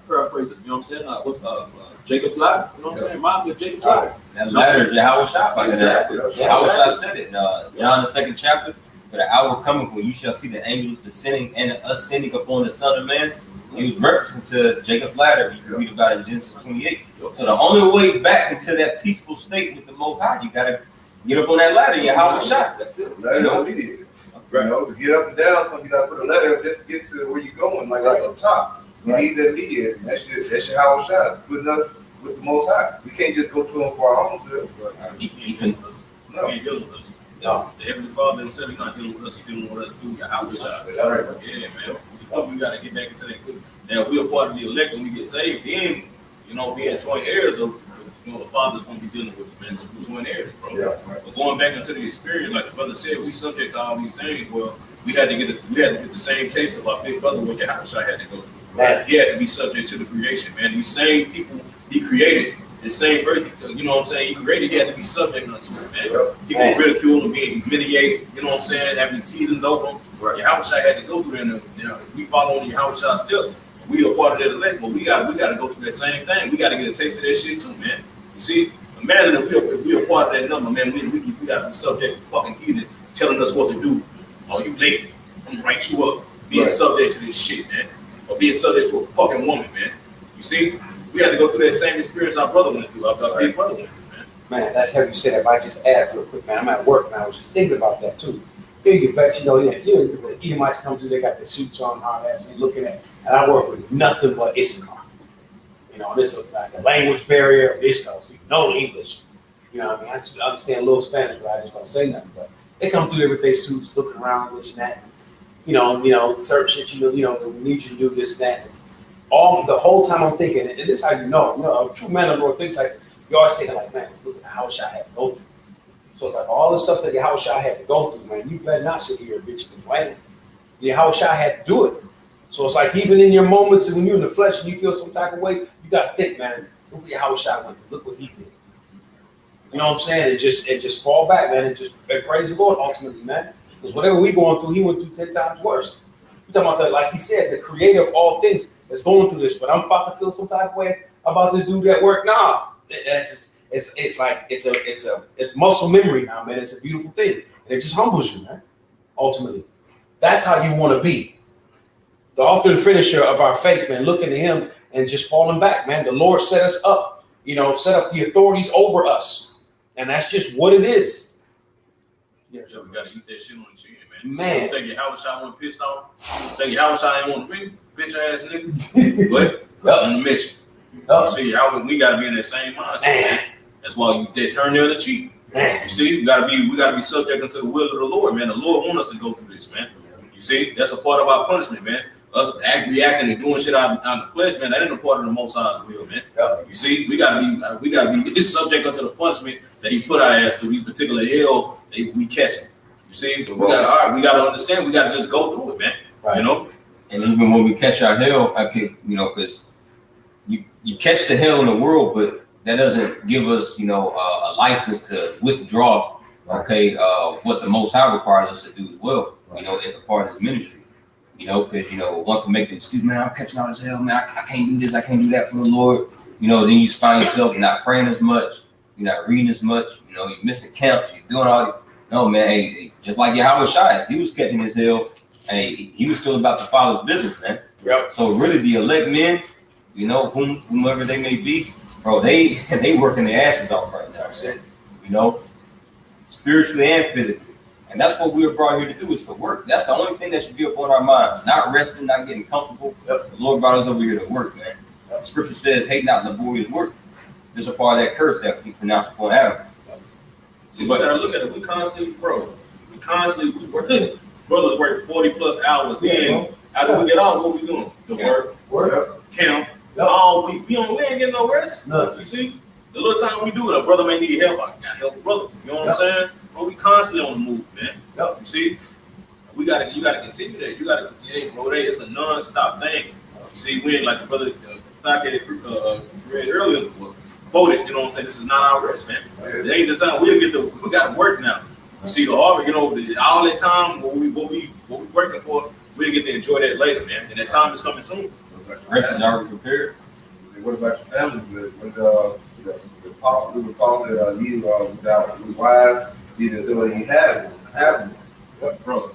paraphrasing. You know what I'm saying? Jacob's ladder. You know what I'm saying? Mine with Jacob's ladder. That ladder is Yahushua. Exactly. Yahushua said it in John the 2nd chapter. For the hour coming when you shall see the angels descending and ascending upon the Son of Man. He was referencing to Jacob's ladder. You can read about it in Genesis 28. So the only way back into that peaceful state with the Most High, you gotta get up on that ladder. Yahushua. That's it. That's what he did. To get up and down, you got to put a ladder up just to get to where you're going, like right up top. You need that mediator. That's your Yahushua, putting us with the Most High. We can't just go to him for our own self. He can. No. He ain't dealing with us. No. The Heavenly Father himself, he's not dealing with us. He's dealing with us through Yahushua. That's right. Yeah, man. We got to get back into that. Now, we're part of the elect when we get saved. Then, being joint heirs of, the Father's going to be dealing with us. man, who's one area, bro. Yeah. But going back into the experience, like the brother said, we subject to all these things. Well, we had to get the same taste of our big brother when Yahushua had to go through. Man. He had to be subject to the creation, man. These same people he created, the same earth, you know what I'm saying, he created, he had to be subject unto it, man. People ridicule him, being humiliated, you know what I'm saying, having seasons over him. Yahushua had to go through that, and we follow on Yahushua's steps. We are part of that elect, but we got to go through that same thing. We got to get a taste of that shit too, man. You see, imagine if we are part of that number, man. We got to be subject to fucking heathen telling us what to do. Oh, you late? I'm gonna write you up. Being subject to this shit, man, or being subject to a fucking woman, man. You see, we had to go through that same experience our brother went through. Our big brother went through, man. Man, that's heavy said. If I just add real quick, man, I'm at work, man. I was just thinking about that too. You get vexed, the Edomites come through, they got their suits on, hard ass, and looking at, and I work with nothing but Issachar. This is like a language barrier. Issachar speak no English. You know what I mean? I understand a little Spanish, but I just don't say nothing. But they come through there with their suits, looking around, this and that. Certain shit, we need you to do this and that. The whole time I'm thinking, and this is how you know, a true man of the Lord thinks like, you always thinking like, man, look at how Yahushua had to go through. So it's like all the stuff that Yahushua had to go through, man, you better not sit here and bitch and complain. Yahushua had to do it. So it's like even in your moments and when you're in the flesh and you feel some type of way, you got to think, man, look what Yahushua went through. Look what he did. You know what I'm saying? And just fall back, man, and praise the Lord ultimately, man. Because whatever we going through, he went through 10 times worse. You're talking about that, like he said, the creator of all things is going through this, but I'm about to feel some type of way about this dude at work. Nah, it's muscle memory now, man. It's a beautiful thing, and it just humbles you, man. Ultimately, that's how you want to be. The author and finisher of our faith, man. Looking to him and just falling back, man. The Lord set us up, set up the authorities over us, and that's just what it is. Yeah, so we gotta eat that shit on the chin, man. Man. You think Yahushua wasn't pissed off? You think Yahushua ain't want to be bitch ass nigga? But on the mission. You see, we gotta be in that same mindset. Man. That's why they turn the other cheek. Man. You see, we gotta be subject unto the will of the Lord, man. The Lord wants us to go through this, man. You see, that's a part of our punishment, man. Us reacting and doing shit out of the flesh, man. That ain't a part of the Most High's will, man. Yep. You see, we gotta be subject unto the punishment that He put our ass through. These particular hell we catch them. You see, but we gotta understand. We gotta just go through it, man. Right. And even when we catch our hell, because you catch the hell in the world, but that doesn't give us, a license to withdraw. Okay, what the Most High requires us to do as well. In the part of His ministry. Because, one can make the excuse, man, I'm catching all this hell, man, I can't do this, I can't do that for the Lord. Then you find yourself not praying as much, you're not reading as much, you're missing camps, you're doing all that. No, man, hey, just like Yahushua, he was catching his hell, and he was still about the Father's business, man. Yep. So really, the elect men, whomever they may be, bro, they working their asses off right now, spiritually and physically. And that's what we were brought here to do, is to work. That's the only thing that should be upon our minds. Not resting, not getting comfortable. Yep. The Lord brought us over here to work, man. The scripture says, hate not laborious work. There's a part of that curse that He pronounced upon Adam. See, but I look at it, we constantly working. Brothers work 40 plus hours. Then after we get off, what we doing? The work, camp, all week. We ain't getting no rest. No. You see? The little time we do it, a brother may need help. I gotta help a brother. You know what I'm saying? Bro, we constantly on the move, man. Yep. You see, you gotta continue that. It's a non-stop thing. You see, we ain't like the brother read earlier, quoted. You know what I'm saying? This is not our rest, man. It ain't designed. We gotta work now. You see, the harvest. All that time what we working for, we'll get to enjoy that later, man. And that time is coming soon. Rest is already prepared. What about your family? With the Paul that you without wives. Either do what you have them. Bro,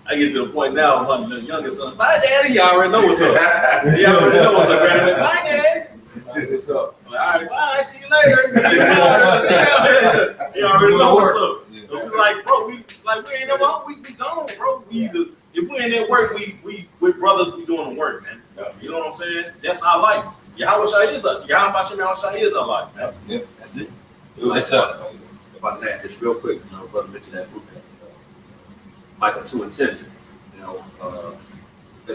I get to the point now, my youngest son, bye daddy, you already know what's up. He already know what's up, granny. Bye dad. This is up. All right, bye, see you later. He already know what's up. It's like, bro, we ain't never we gone, bro. If we ain't at work, we with brothers, we doing the work, man. You know what I'm saying? That's our life. Yahushua is our life, man. Yeah, that's it. What's up? If I can add this real quick, brother mentioned that book, Micah 2:10,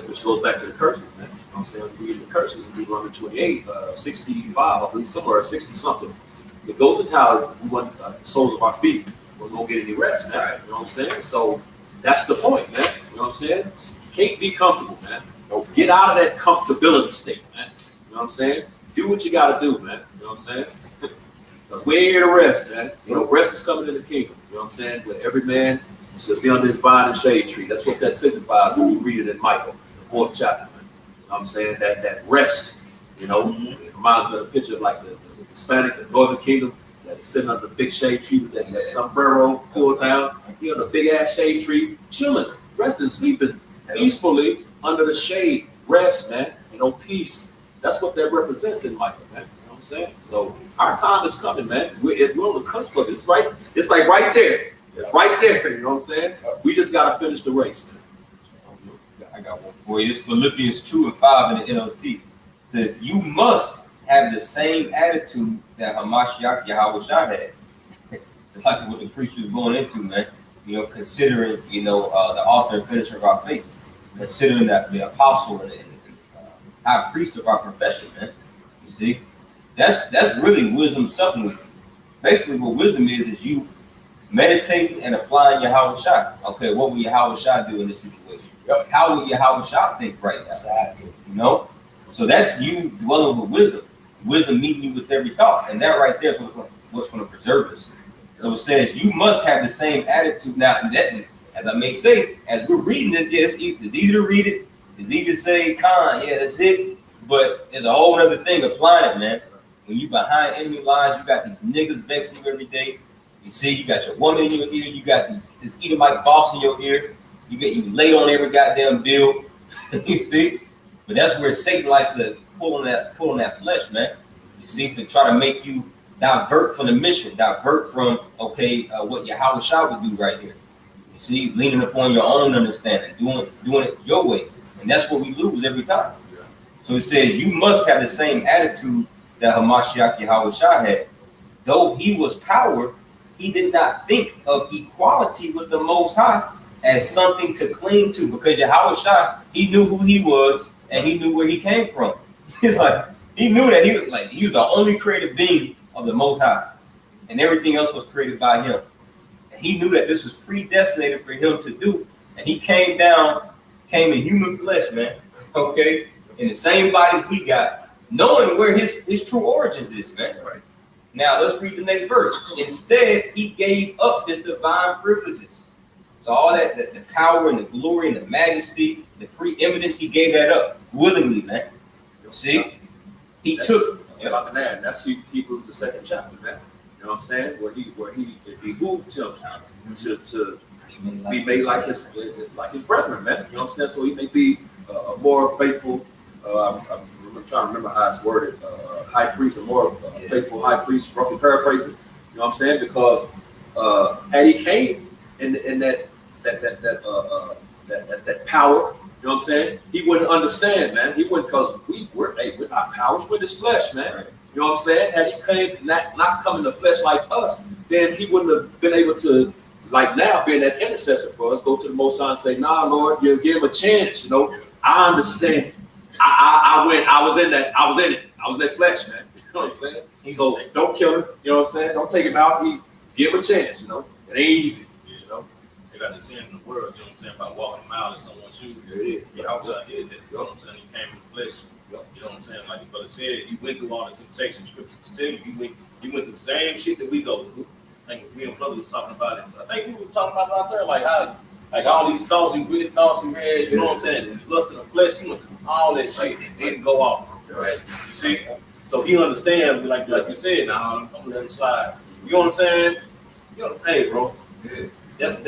which goes back to the curses, man. I'm saying we read the curses in Deuteronomy 28, 65, I believe somewhere 60 something. it goes into how we want the soles of our feet. We're gonna get any rest, man. You know what I'm saying? So that's the point, man. You know what I'm saying? You can't be comfortable, man. Get out of that comfortability state, man. You know what I'm saying? Do what you gotta do, man. You know what I'm saying? Because we ain't here to rest, man. You know, rest is coming in the kingdom. You know what I'm saying? Where every man should be under his vine and shade tree. That's what that signifies when you read it in Micah, the 4th chapter, man. You know what I'm saying? That rest, you know, it reminds me of the picture of like the Hispanic, the Northern Kingdom, that is sitting under the big shade tree with that sombrero pulled down. He on a big ass shade tree, chilling, resting, sleeping peacefully under the shade. Rest, man. You know, peace. That's what that represents in Micah, man. You know what I'm saying? So our time is coming, man. We're on the cusp of it. It's right. It's like right there. It's right there. You know what I'm saying? We just gotta finish the race, man. I got one for you. It's Philippians 2:5 in the NLT. It says, you must have the same attitude that Hamashiach Yahushua had. Just like what the preacher was going into, man. You know, considering, you know, the author and finisher of our faith. Considering that the apostle and high priest of our profession, man. You see? That's really wisdom supplement. Basically what wisdom is you meditating and applying Yahushua. Okay, what will Yahushua do in this situation? Yep. How will Yahushua think right now? Exactly. You know? So that's you dwelling with wisdom. Wisdom meeting you with every thought. And that right there is what's going to preserve us. So it says you must have the same attitude. Now, and that, as I may say, as we're reading this, yeah, it's easy to read it. It's easy to say, Khan, yeah, that's it. But there's a whole other thing applying it, man. When you behind enemy lines, you got these niggas vexing you every day. You see, you got your woman in your ear. You got this Edomite boss in your ear. You late on every goddamn bill. You see? But that's where Satan likes to pull on that flesh, man. You see, to try to make you divert from the mission, divert from, what Yahushua would do right here. You see, leaning upon your own understanding, doing it your way. And that's what we lose every time. So it says, you must have the same attitude that Hamashiach Yahushua had. Though he was power, he did not think of equality with the Most High as something to cling to, because Yahushua, he knew who he was and he knew where he came from. He's like, he knew that he was the only created being of the Most High, and everything else was created by him. And he knew that this was predestinated for him to do. And he came in human flesh, man. Okay, in the same bodies we got, knowing where his true origins is, man. Right. Now let's read the next verse. Instead, he gave up his divine privileges. So all that the power and the glory and the majesty, the preeminence, he gave that up willingly, man. See, he took. Man, that's Hebrews the 2nd chapter, man. You know what I'm saying? Where he it behooved him to be made like his brethren, man. You know what I'm saying? So he may be a more faithful. I'm trying to remember how it's worded. High priest, a more faithful high priest. Roughly paraphrasing. You know what I'm saying? Because had he came in that power. You know what I'm saying? He wouldn't understand, man. He wouldn't, because we're our powers with his flesh, man. Right. You know what I'm saying? Had he came not come in the flesh like us, then he wouldn't have been able to, like now, being that intercessor for us, go to the Most High and say, nah, Lord, you give him a chance. You know, I understand. I was in it. I was in that flesh, man. You know what I'm saying? So don't kill him. You know what I'm saying? Don't take him out. Give him a chance. You know, it ain't easy. You know, they got this sin in the world. You know what I'm saying? About walking a mile in someone's shoes. Yeah, outside did that. You know what I'm saying? He came in the flesh. You know what I'm saying? Like the brother said, he went through all the temptation scriptures. He went through the same shit that we go through. I think me and brother was talking about it. I think we were talking about it out there, like how, like all these thoughts, these wicked thoughts we had. You know what I'm saying? Lust in the flesh. He went through all that shit and didn't go off. Right? You see? So he understands, like you said. Now I'm gonna let him slide. You know what I'm saying? You know, hey, bro. Yeah. That's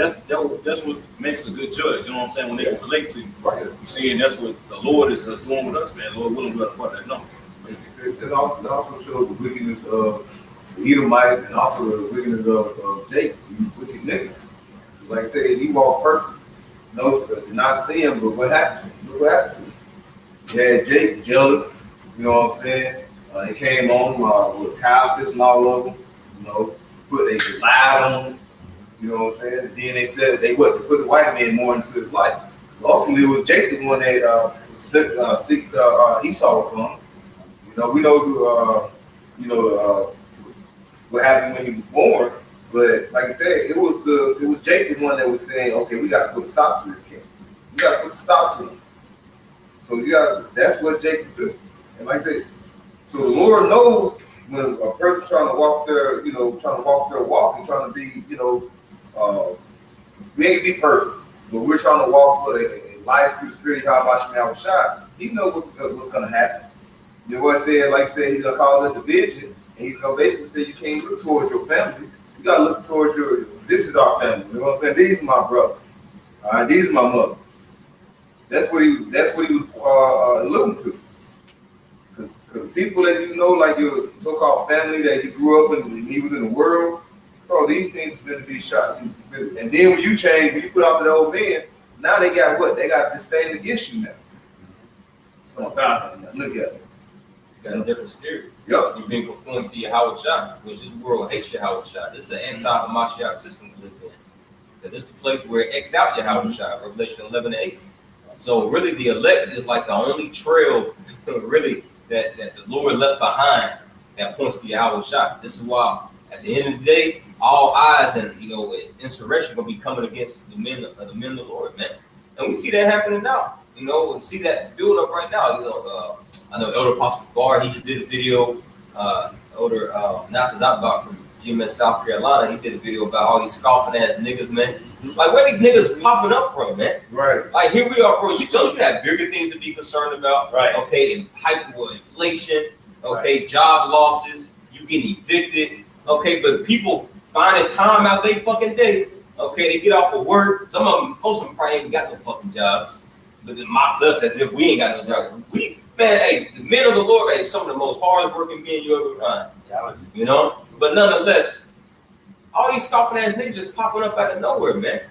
what makes a good judge. You know what I'm saying? When they can relate to you. Right. You see, and that's what the Lord is doing with us, man. Lord willing, we'll put that number. It also shows the wickedness of the Edomites and also the wickedness of Jacob, these wicked niggas. Like I said, he walked perfect. No, did not see him, but what happened to him? Look what happened to him. Yeah, Jake jealous, you know what I'm saying? He came on with cow pissing all over him, you know, they lied on him, you know what I'm saying? And then they said they put the white man more into his life. Ultimately, it was Jake the one that seeked Esau upon. You know, we know what happened when he was born. But like I said, it was Jacob one that was saying, okay, we got to put a stop to this king. You got to put a stop to him. So that's what Jacob did. And like I said, so the Lord knows when a person trying to walk their walk and trying to be, we ain't be perfect, but we're trying to walk with a life through the Spirit of Yahweh. He knows what's going to happen. The Lord said, like I said, he's going to call it division, and he's going to basically say you can't look towards your family. You got to look towards this is our family. You know what I'm saying? These are my brothers. All right, these are my mothers. That's what he was alluding to. Because the people that like your so-called family that you grew up in, when he was in the world, bro, these things have been to be shot. And then when you change, when you put out the old man, now they got what? They got disdain against you now. So look at it. You got a different spirit. Yep. You've been conformed to Yahweh Shah, which this world hates Yahweh Shah. This is an anti-Hamashiach system we live in. Because this is the place where it X'd out Yahweh Shah, Revelation 11:8. So really the elect is like the only trail really that the Lord left behind that points to Yahweh Shah. This is why at the end of the day, all eyes and insurrection gonna be coming against the men of the Lord, man. And we see that happening now. We see that build up right now. I know Elder Apostle Gar, he just did a video. Elder Nathan Zapbach from GMS South Carolina, he did a video about all these scoffing ass niggas, man. Like, where these niggas popping up from, man? Right. Like, here we are, bro. Don't you have bigger things to be concerned about? Right. Okay, and inflation. Okay, job losses. You getting evicted. Okay, but people finding time out their fucking day. Okay, they get off of work. Most of them probably ain't got no fucking jobs. But it mocks us as if we ain't got no job. The men of the Lord are some of the most hard-working men you ever find. Challenging. But nonetheless, all these scoffing ass niggas just popping up out of nowhere, man.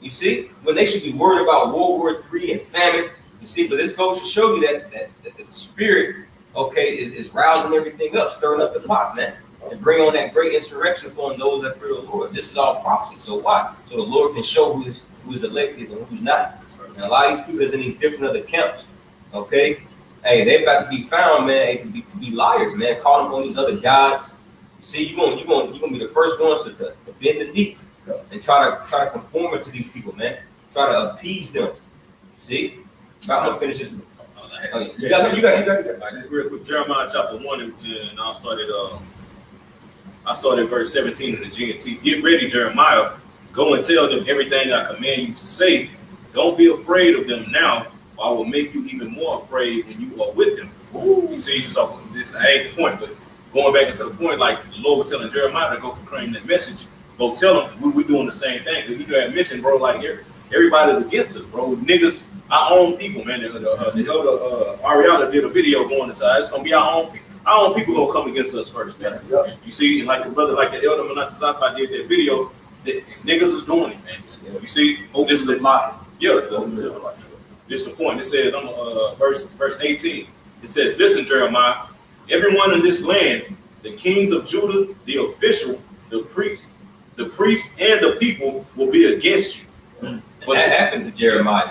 You see, when they should be worried about World War III and famine. You see, but this goes to show you that the spirit, is rousing everything up, stirring up the pot, man, to bring on that great insurrection upon those that fear the Lord. This is all prophecy. So why? So the Lord can show who's elected and who's not. And a lot of these people is in these different other camps. Okay, hey, they about to be found, man, to be liars, man. Call them on these other gods. You see, you're gonna be the first ones to bend the knee and try to conform it to these people, man. Try to appease them. See, I'm gonna finish this. You got Just real quick, Jeremiah chapter 1, and I started verse 17 of the GNT. Get ready, Jeremiah. Go and tell them everything I command you to say. Don't be afraid of them now, or I will make you even more afraid when you are with them. Ooh. You see, so this ain't the point, but going back into the point, like the Lord was telling Jeremiah to go proclaim that message, go tell them we're doing the same thing. Because you had mentioned, bro, like everybody's against us, bro. Niggas, our own people, man. The Ariana did a video going inside. It's gonna be our own people. Our own people gonna come against us first, man. Yeah. You see, and like the brother, like the Elder Manatazapa did that video, the niggas is doing it, man. You see, this is the mocking. Yeah, this is the point. It says, verse 18. It says, listen, Jeremiah, everyone in this land, the kings of Judah, the official, the priest, and the people will be against you. But that happened to Jeremiah.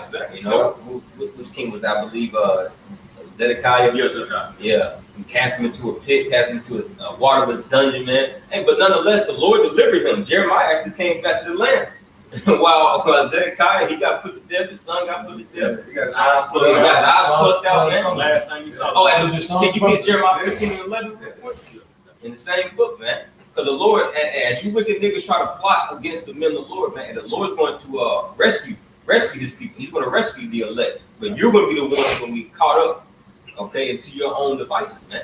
Which king was that? I believe Zedekiah. Yeah, Zedekiah. Yeah, and cast him into a pit, cast him into a waterless dungeon, man. Hey, but nonetheless, the Lord delivered him. Jeremiah actually came back to the land. While Zedekiah, he got put to death, his son got put to death. He got his eyes plucked out, man. Last time you saw. Oh, and can you get Jeremiah 15 and 11 in the same book, man? Because the Lord, as you wicked niggas try to plot against the men of the Lord, man, the Lord's going to rescue his people. He's going to rescue the elect, but you're going to be the ones going to be caught up, into your own devices, man.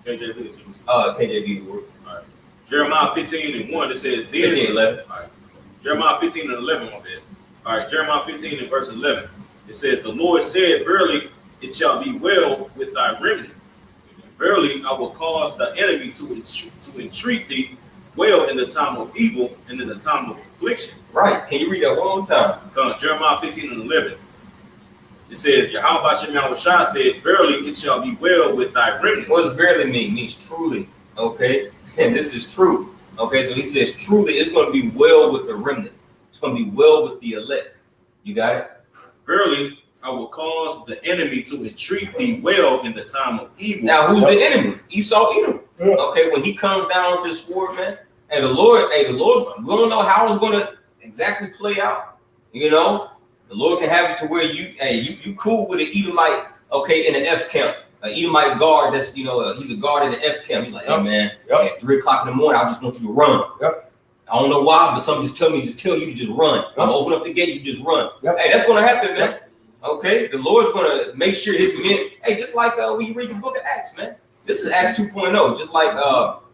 KJV. KJV the word. All right. Jeremiah 15 and 1. It says, 15 and 11. All right. Jeremiah 15 and 11 on that. All right, Jeremiah 15 and verse 11. It says, the Lord said, verily, it shall be well with thy remnant. Verily, I will cause the enemy to entreat thee well in the time of evil and in the time of affliction. Right. Can you read that one more time? Jeremiah 15 and 11. It says, Yahweh Shah said, verily, it shall be well with thy remnant. What does verily mean? It means truly. Okay. And this is true. Okay, so he says, truly, it's going to be well with the remnant. It's going to be well with the elect. You got it? Verily, I will cause the enemy to entreat thee well in the time of evil. Now, who's the enemy? Esau, Edom. Okay, when he comes down with this sword, man, and the Lord, we don't know how it's gonna exactly play out. You know, the Lord can have it to where you cool with an Edomite, okay, in the F camp. An Edomite guard that's, he's a guard in the F camp. He's like, hey man, at 3 o'clock in the morning, I just want you to run. I don't know why, but something just tell you to just run. I'm gonna open up the gate, you just run. Hey, that's gonna happen, man. Okay, the Lord's gonna make sure his men. Hey, just like when you read the book of Acts, man. This is Acts 2.0. Just like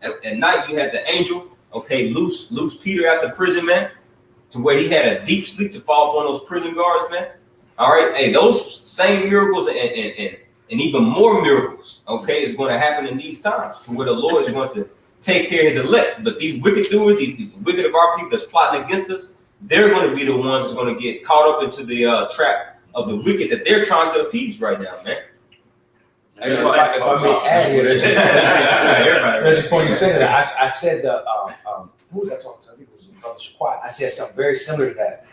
at night you had the angel, okay, loose Peter out the prison, man, to where he had a deep sleep to fall upon those prison guards, man. All right, hey, those same miracles and even more miracles, okay, is going to happen in these times, to where the Lord is going to take care of his elect. But these wicked doers, these wicked of our people that's plotting against us, they're going to be the ones that's going to get caught up into the trap of the wicked that they're trying to appease right now, man. If I may add here, that's just before you said that, I said who was I talking to? I think it was Brother Shaquat. I said something very similar to that.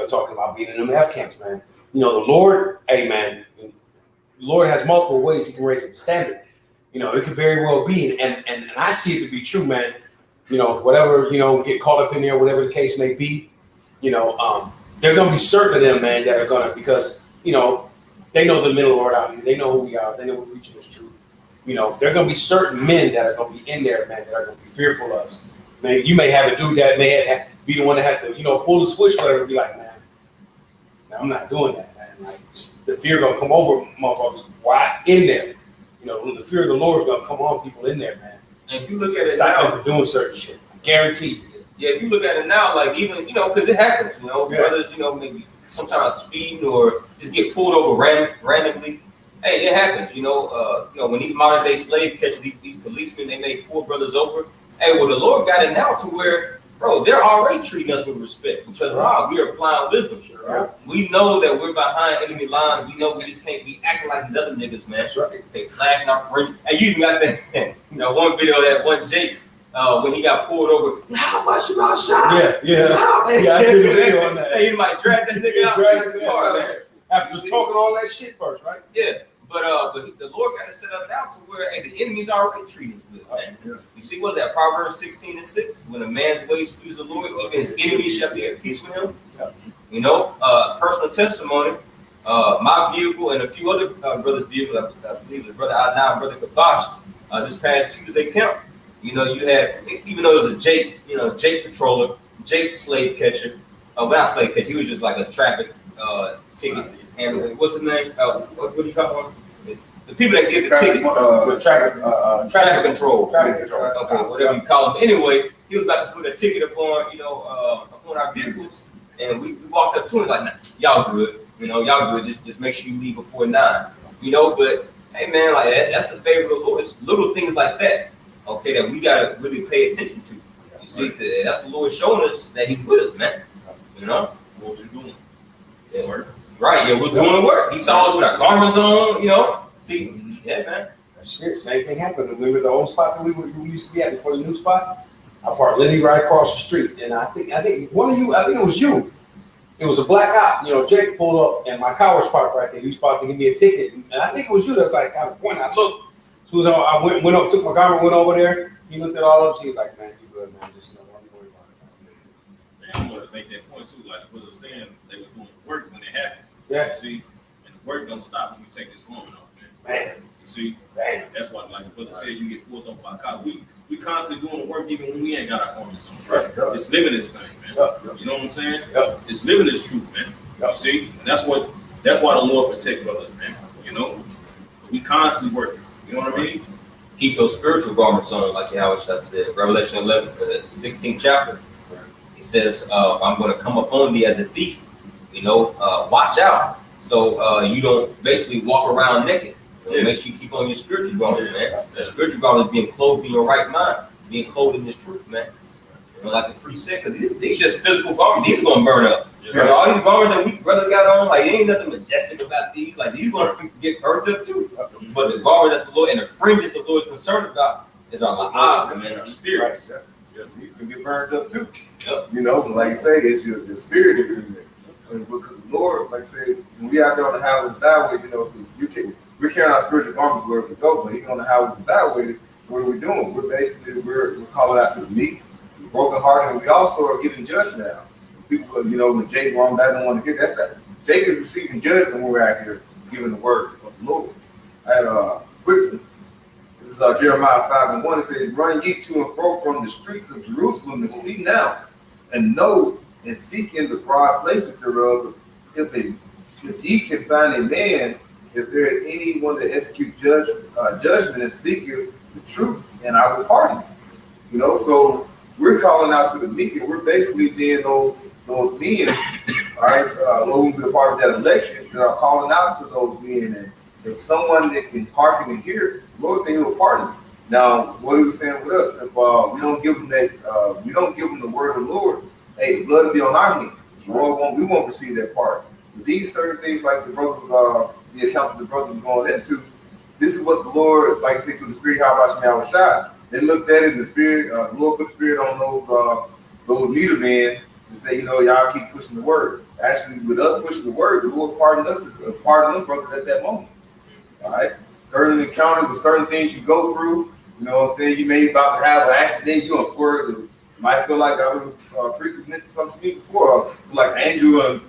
Talking about being in them F camps, man. The Lord, hey man, the Lord has multiple ways He can raise up the standard. It could very well be, and I see it to be true, man. If whatever get caught up in there, whatever the case may be, they're gonna be certain of them, man, that are gonna, because they know the men of the Lord out here. They know who we are. They know we're preaching is true. They're going to be certain men that are going to be in there, man, that are going to be fearful of us. Man, you may have a dude that may have be the one that had to, pull the switch, whatever, and be like, man, I'm not doing that, man. Like, the fear going to come over motherfuckers. Why in there? The fear of the Lord is going to come on people in there, man. And if you look at it stop now, them from doing certain shit. Guaranteed. Yeah, if you look at it now, like even, because it happens, brothers, maybe sometimes speeding or just get pulled over randomly. Hey, it happens, when these modern day slave catchers, these policemen, they may pull brothers over. Hey, well, the Lord got it now to where, bro, they're already treating us with respect because we are applying wisdom. Right. We know that we're behind enemy lines. We know we just can't be acting like these other niggas, man. That's right. They flashing our friend. And you even got that, one video of that one Jake, when he got pulled over, how much you got shot? Yeah, I did a video on that. Hey, you might drag that nigga out the car, man. After talking all that shit first, right? Yeah, but the Lord got it set up now to where the enemy's already treated us good, man. Yeah. You see, what's that Proverbs 16:6? When a man's ways please the Lord, even his enemies shall be at peace with him. Yeah. Personal testimony. My vehicle and a few other brothers' vehicles, I believe the brother Adnan, brother Kabash, this past Tuesday camp. You had, even though it was a Jake, Jake patroller, Jake slave catcher, but not slave catcher, he was just like a traffic ticket handler. What's his name? What do you call him? The people that give the ticket. Traffic control. Traffic control. Okay, whatever you call him. Anyway, he was about to put a ticket upon, upon our vehicles, and we walked up to him like, nah, y'all good. Y'all good. Just make sure you leave before 9. But hey, man, like that's the favor of the Lord. It's little things like that. Okay, that we gotta really pay attention to. You see, that's the Lord showing us that He's with us, man. What was you doing? Yeah, work. Right, yeah, we're doing the work. He saw us with our garments on, See, yeah, man. Spirit, same thing happened. Remember the old spot that we used to be at before the new spot? I parked literally right across the street, and I think one of you, I think it was you. It was a black cop. Jake pulled up, and my car was parked right there. He was about to give me a ticket, and I think it was you that was like kind of pointing. I looked. So I went up, took my garment, went over there. He looked at all of us. He was like, "Man, you good, man? Just don't worry about it." Man, I'm gonna make that point too. Like what I was saying, they was doing the work when it happened. Yeah. You see, and the work don't stop when we take this garment off, Man. You see, Man. that's why, like the brother said, you get pulled up by cops. We constantly doing the work even when we ain't got our garments on. Right. It's living this thing, man. Yep. You know what I'm saying? Yep. It's living this truth, man. Yep. You see, and that's why the Lord protect brothers, man. We constantly working. You know what I mean? Keep those spiritual garments on, like Yahushua said. Revelation 11, 16th chapter. He says, I'm going to come upon thee as a thief. Watch out. So you don't basically walk around naked. Make sure you keep on your spiritual garment, man. The spiritual garment is being clothed in your right mind, being clothed in this truth, man. Like the priest said, because these just physical garments, these are going to burn up. All these garments that we brothers got on, like, ain't nothing majestic about these. Like, these going to get burnt up too. But the garment that the Lord and the fringes the Lord is concerned about is our la'ah, man, our spirits. Yeah, these can get burned up too. Yep. Like you say, it's the spirit is in there. And because the Lord, like I said, when we out there on the highways and byways, we're carrying our spiritual garments wherever we go, but even on the highways and byways, what are we doing? We're calling out to the meek, the brokenhearted, and we also are giving judgment out. People, when Jacob wrong back don't want to get that's that. Jacob receiving judgment when we're out here giving the word of the Lord. I had quickly. This is Jeremiah 5:1. It says, "Run ye to and fro from the streets of Jerusalem, and see now, and know, and seek in the broad places thereof, if ye can find a man, if there is anyone that execute judgment and seek the truth, and I will pardon you." So we're calling out to the meek, and we're basically being those men, all right, who will be a part of that election, that are calling out to those men. And if someone that can hearken and hear, the Lord say He will pardon you. Now, what He was saying with us, if we don't give them the word of the Lord, hey, the blood will be on our hands. We won't receive that part. But these certain things, like the account that the brothers was going into, this is what the Lord, like I said, through the Spirit, how about Shema Shai, they looked at it in the Spirit. The Lord put the Spirit on those leader men and say, y'all keep pushing the word. Actually, with us pushing the word, the Lord pardoned us, pardoned them brothers at that moment. All right, certain encounters or certain things you go through. You may be about to have an accident, you gonna swerve. You might feel like a priest mentioned something to me before, like Andrew and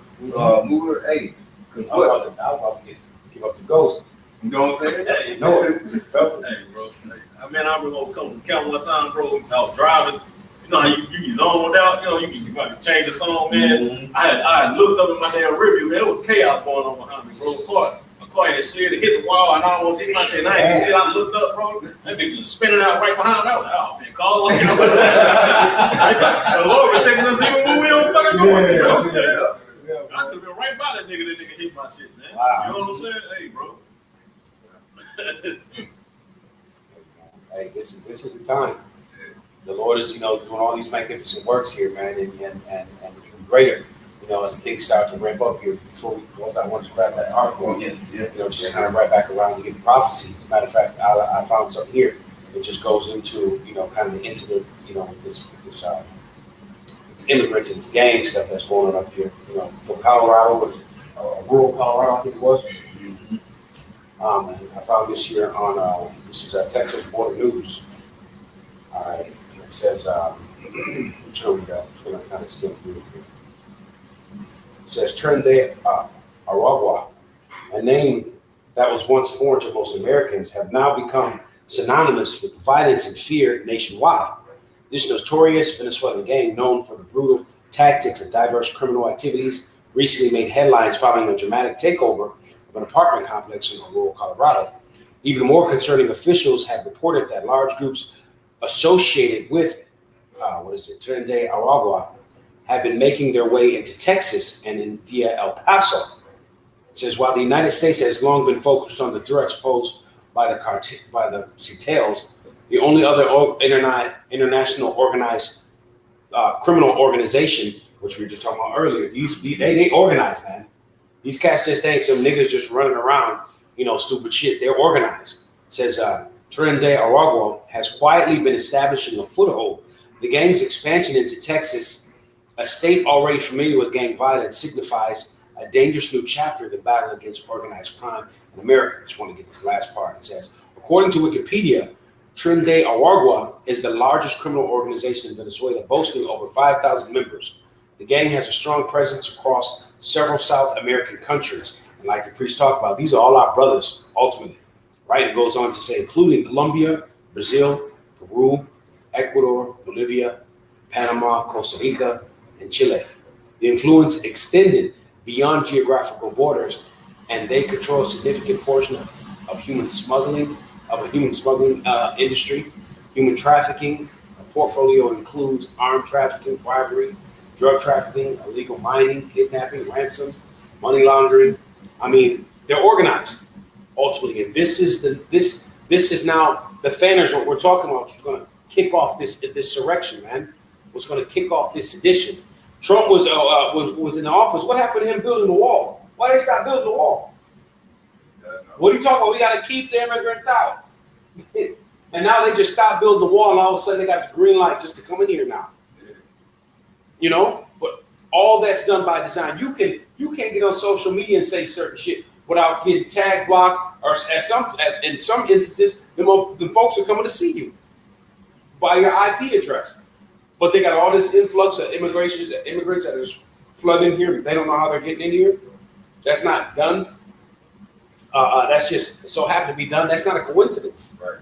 mover. Hey, because what? I was about to give up the ghost. You know what I'm saying? Hey, No, felt it. hey, bro. I remember come from Cal one time, bro. I was driving. You know how you be zoned out. You might change the song, man. Mm-hmm. I had looked up in my damn rearview, man. It was chaos going on behind me, bro. My car had slid and hit the wall, and I almost hit my shit. And I ain't even see it. I looked up, bro. That bitch was spinning out right behind me. I was like, oh man, call up. The Lord been taking us even when we don't fucking know it. You know what I'm saying? I could have been right by that nigga. That nigga hit my shit, man. Wow. You know what I'm saying? Hey, bro. Hey, this is the time. The Lord is, doing all these magnificent works here, man, and even greater, as things start to ramp up here. Before we close, I wanted to grab that article again, just kind of right back around to get prophecy. As a matter of fact, I found something here that just goes into, kind of the incident, with this it's immigrants and it's gang stuff that's going on up here, from Colorado, rural Colorado, I think it was. And I found this here on, this is Texas Border News. All right, and it says, I'm sure we got, just gonna kind of skim through it here. It says Trinidad Aragua, a name that was once foreign to most Americans, have now become synonymous with violence and fear nationwide. This notorious Venezuelan gang, known for the brutal tactics and diverse criminal activities, recently made headlines following a dramatic takeover of an apartment complex in rural Colorado. Even more concerning, officials have reported that large groups associated with Trinidad Aragua have been making their way into Texas and via El Paso. It says, while the United States has long been focused on the threats posed by the cartels, the only other international organized criminal organization, which we were just talking about earlier, they organize, man. These cats just ain't some niggas just running around, stupid shit. They're organized. It says Trinidad Aragua has quietly been establishing a foothold. The gang's expansion into Texas, a state already familiar with gang violence, signifies a dangerous new chapter in the battle against organized crime in America. I just want to get this last part. It says, according to Wikipedia, Trinidad Aragua is the largest criminal organization in Venezuela, boasting over 5,000 members. The gang has a strong presence across several South American countries. And like the priest talked about, these are all our brothers, ultimately. Right? It goes on to say, including Colombia, Brazil, Peru, Ecuador, Bolivia, Panama, Costa Rica, and Chile. The influence extended beyond geographical borders, and they control a significant portion of human smuggling industry, human trafficking. A portfolio includes armed trafficking, bribery, drug trafficking, illegal mining, kidnapping, ransom, money laundering. I mean, they're organized ultimately, and this is now the fanners. What we're talking about is going to kick off this insurrection, man. What's going to kick off this sedition? Trump was in the office. What happened to him building the wall? Why they stop building the wall? What are you talking about? We got to keep the immigrants out. And now they just stopped building the wall, and all of a sudden they got the green light just to come in here now. But all that's done by design. You can't get on social media and say certain shit without getting tag blocked, or in some instances The folks are coming to see you by your IP address. But they got all this influx of immigrants that is flooding here. They don't know how they're getting in here. That's not done. That's just so happened to be done. That's not a coincidence. Right.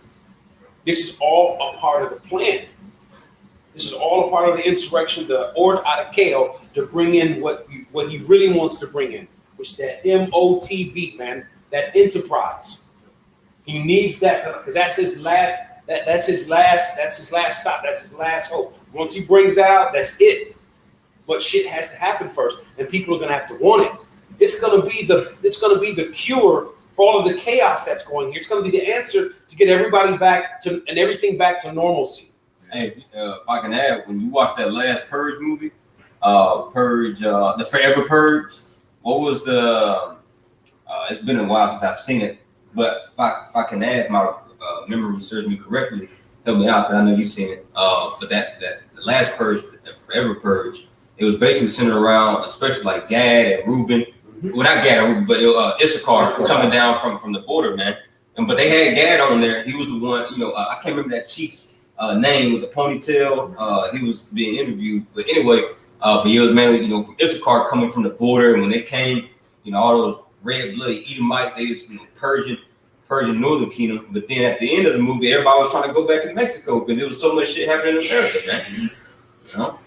This is all a part of the plan. This is all a part of the insurrection, the Ord Adakeo, to bring in what he really wants to bring in, which is that MOTB, man, that enterprise. He needs that because that's his last. That's his last stop. That's his last hope. Once he brings that out, that's it. But shit has to happen first, and people are gonna have to want it. It's gonna be the cure for all of the chaos that's going here. It's gonna be the answer to get everybody back to and everything back to normalcy. Hey, if I can add, when you watch that last Purge movie, the Forever Purge, what was the? It's been a while since I've seen it, but if I can add, my memory serves me correctly. Help me out, 'cause I know you've seen it. But the last Purge, the Forever Purge, it was basically centered around, especially like Gad and Reuben. Mm-hmm. Well, not Gad and Reuben, but Issachar coming down from the border, man. But they had Gad on there. He was the one, I can't remember that chief's name with the ponytail. He was being interviewed, but anyway, but he was mainly, from Issachar coming from the border. And when they came, all those red-blooded Edomites, they was, Persian Northern Kingdom. But then at the end of the movie, everybody was trying to go back to Mexico because there was so much shit happening in America, man.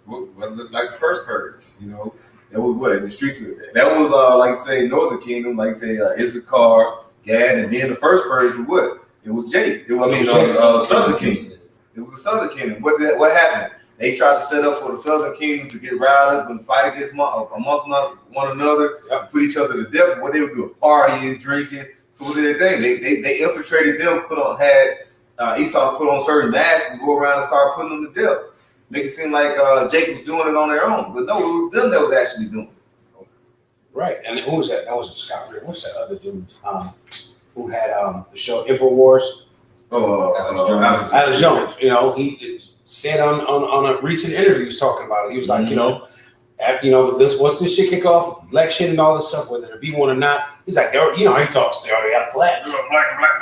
What looked like the first Purge, that was what in the streets. That was like say Northern Kingdom, like say Issachar, Gad, and then the first Purge was what? It was Jake. Southern Kingdom. It was the Southern Kingdom. What happened? They tried to set up for the Southern Kingdom to get riled up and fight against amongst one another, put each other to death. What they would do, partying, drinking. So what did they do? They infiltrated them, had Esau put on certain masks and go around and start putting them to death. Make it seem like Jake was doing it on their own. But no, it was them that was actually doing it. Right. And who was that? That was Scott Reed. What's that other dude who had the show InfoWars? Alex Jones. He said on a recent interview, he was talking about it. He was like, once this shit kick off, election and all this stuff, whether it be one or not, he's like, he talks, they already got plans.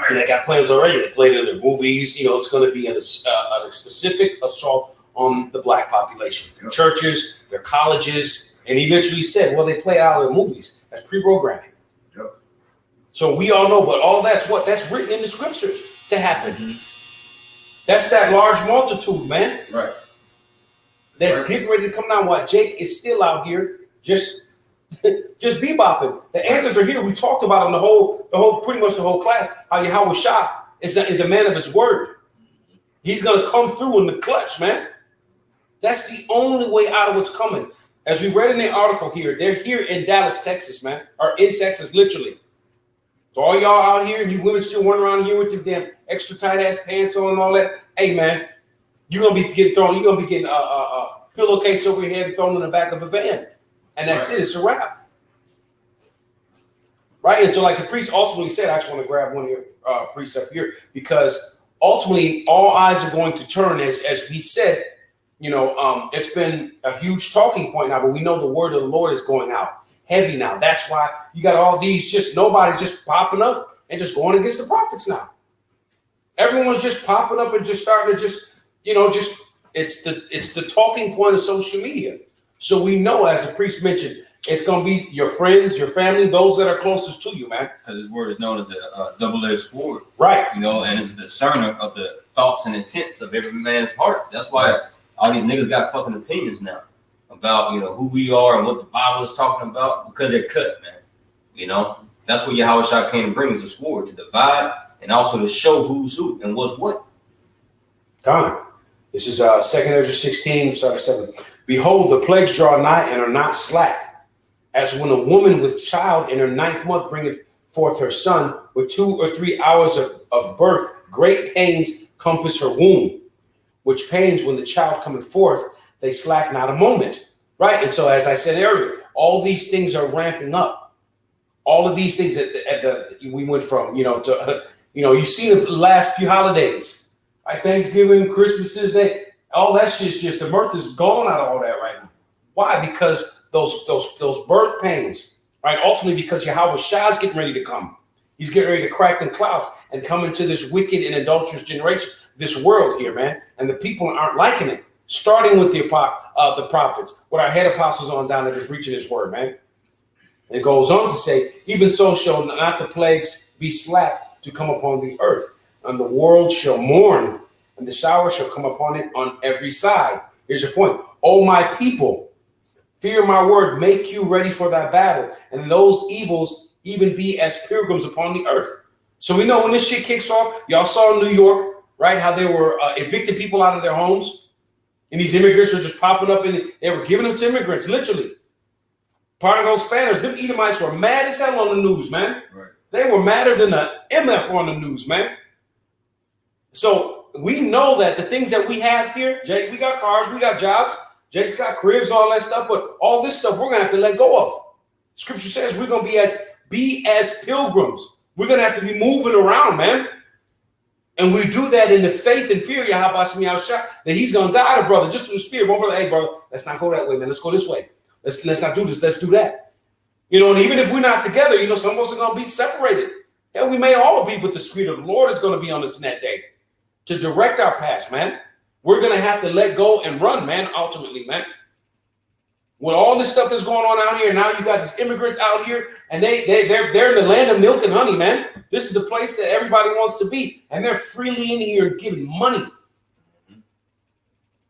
They got plans already. They played in their movies. It's going to be a specific assault on the black population, their churches, their colleges, and eventually said, well, they play out of the movies as pre-programming. Yep. So we all know, but all that's written in the scriptures to happen. Mm-hmm. That's that large multitude, man. Right. That's getting ready to come down. While Jake is still out here, just bebopping. The answers are here. We talked about them pretty much the whole class. How Yahweh Shah is a man of his word. He's gonna come through in the clutch, man. That's the only way out of what's coming. As we read in the article here, they're here in Dallas, Texas, man, or in Texas, literally. So all y'all out here and you women still running around here with your damn extra tight ass pants on and all that. Hey, man, you're gonna be getting a pillowcase over your head and thrown in the back of a van, and that's it. It's a wrap, right? And so, like the priest ultimately said, I just want to grab one of your priests up here because ultimately all eyes are going to turn, as we said. It's been a huge talking point now, but we know the word of the Lord is going out heavy now. That's why you got all these nobody's just popping up and just going against the prophets now. Everyone's just popping up and just starting to it's the talking point of social media. So we know, as the priest mentioned, it's going to be your friends, your family, those that are closest to you, man. Because his word is known as a double-edged sword. Right. And it's a discerner of the thoughts and intents of every man's heart. That's why all these niggas got fucking opinions now about, who we are and what the Bible is talking about, because they're cut, man. That's what Yahweh Shah came to bring, is a sword to divide and also to show who's who and what's what. Gone. This is 2nd Ezra 16, start at 7. Behold, the plagues draw nigh and are not slack, as when a woman with child in her 9th month bringeth forth her son, with 2 or 3 hours of birth, great pains compass her womb, which pains when the child cometh forth, they slack not a moment. Right? And so, as I said earlier, all these things are ramping up. All of these things we went from, to, you've seen the last few holidays, like Thanksgiving, Christmas Day, all that shit's just, the mirth is gone out of all that right now. Why? Because those birth pains, right? Ultimately, because Yahweh Shah is getting ready to come. He's getting ready to crack them clouds and come into this wicked and adulterous generation, this world here, man. And the people aren't liking it. Starting with the prophets, with our head apostles on down there preaching his word, man. It goes on to say, even so shall not the plagues be slack to come upon the earth, and the world shall mourn, and the shower shall come upon it on every side. Here's your point. O my people, fear my word, make you ready for that battle, and those evils even be as pilgrims upon the earth. So we know when this shit kicks off, y'all saw in New York, right, how they were evicting people out of their homes, and these immigrants were just popping up, and they were giving them to immigrants, literally. Part of those fanners, them Edomites were mad as hell on the news, man. Right. They were madder than a MF on the news, man. So we know that the things that we have here, Jake, we got cars, we got jobs, Jake's got cribs, all that stuff, but all this stuff we're gonna have to let go of. Scripture says we're gonna be as pilgrims. We're gonna have to be moving around, man. And we do that in the faith and fear, Yahweh that he's gonna guide a brother just through the spirit. One brother, hey brother, let's not go that way, man. Let's go this way. Let's not do this. Let's do that. You know, and even if we're not together, you know, some of us are gonna be separated. And we may all be, but the Spirit of the Lord is gonna be on us in that day to direct our paths, man. We're gonna have to let go and run, man. Ultimately, man. With all this stuff that's going on out here, now you got these immigrants out here, and they're in the land of milk and honey, man. This is the place that everybody wants to be, and they're freely in here and giving money.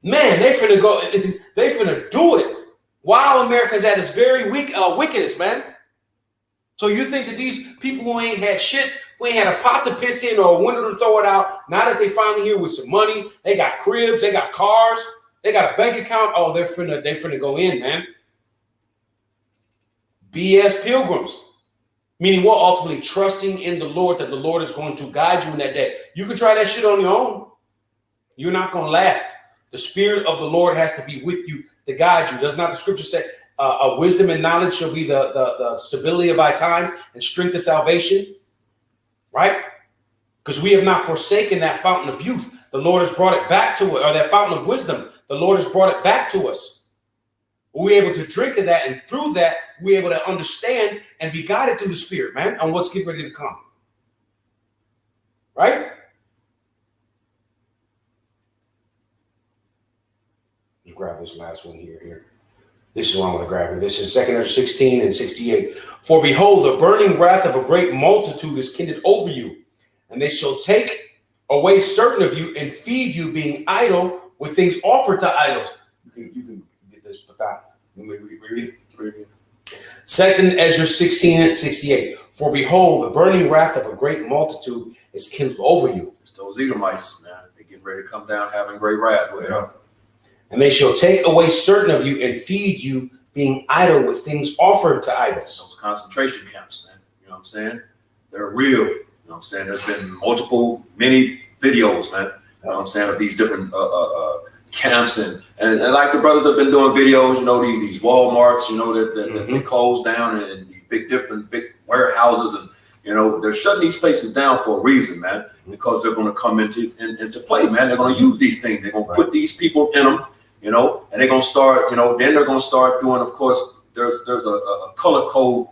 Man, they finna do it while America's at its very wickedest, man. So you think that these people who ain't had shit, who ain't had a pot to piss in or a window to throw it out, now that they finally here with some money, they got cribs, they got cars, they got a bank account. Oh, they finna go in, man. Be as pilgrims. Meaning what? Ultimately trusting in the Lord, that the Lord is going to guide you in that day. You can try that shit on your own. You're not going to last. The Spirit of the Lord has to be with you to guide you. Does not the scripture say wisdom and knowledge shall be the stability of our times and strength of salvation? Right? Because we have not forsaken that fountain of youth. The Lord has brought it back to us, or that fountain of wisdom. The Lord has brought it back to us. We're able to drink of that, and through that, we're able to understand and be guided through the Spirit, man, on what's getting ready to come. Right? Let's grab this last one here. This is what I'm going to grab here. This is 2 Ezra 16 and 68. For behold, the burning wrath of a great multitude is kindled over you, and they shall take away certain of you and feed you, being idle with things offered to idols. You can get this, but that. Let me read it. 2 Ezra 16 and 68. For behold, the burning wrath of a great multitude is kindled over you. It's those Edomites, man. They getting ready to come down having great wrath. Yeah. And they shall take away certain of you and feed you, being idle with things offered to idols. Those concentration camps, man. You know what I'm saying? They're real. You know what I'm saying? There's been many videos, man. You know what I'm saying, of these different camps and like the brothers have been doing videos, you know, these Walmarts, you know, that they closed down, and these big warehouses, and you know, they're shutting these places down for a reason, man, because they're going to come into play, man. They're going to use these things. They're going to put these people in them, you know, and they're going to start, you know, then they're going to start doing, of course, there's a color code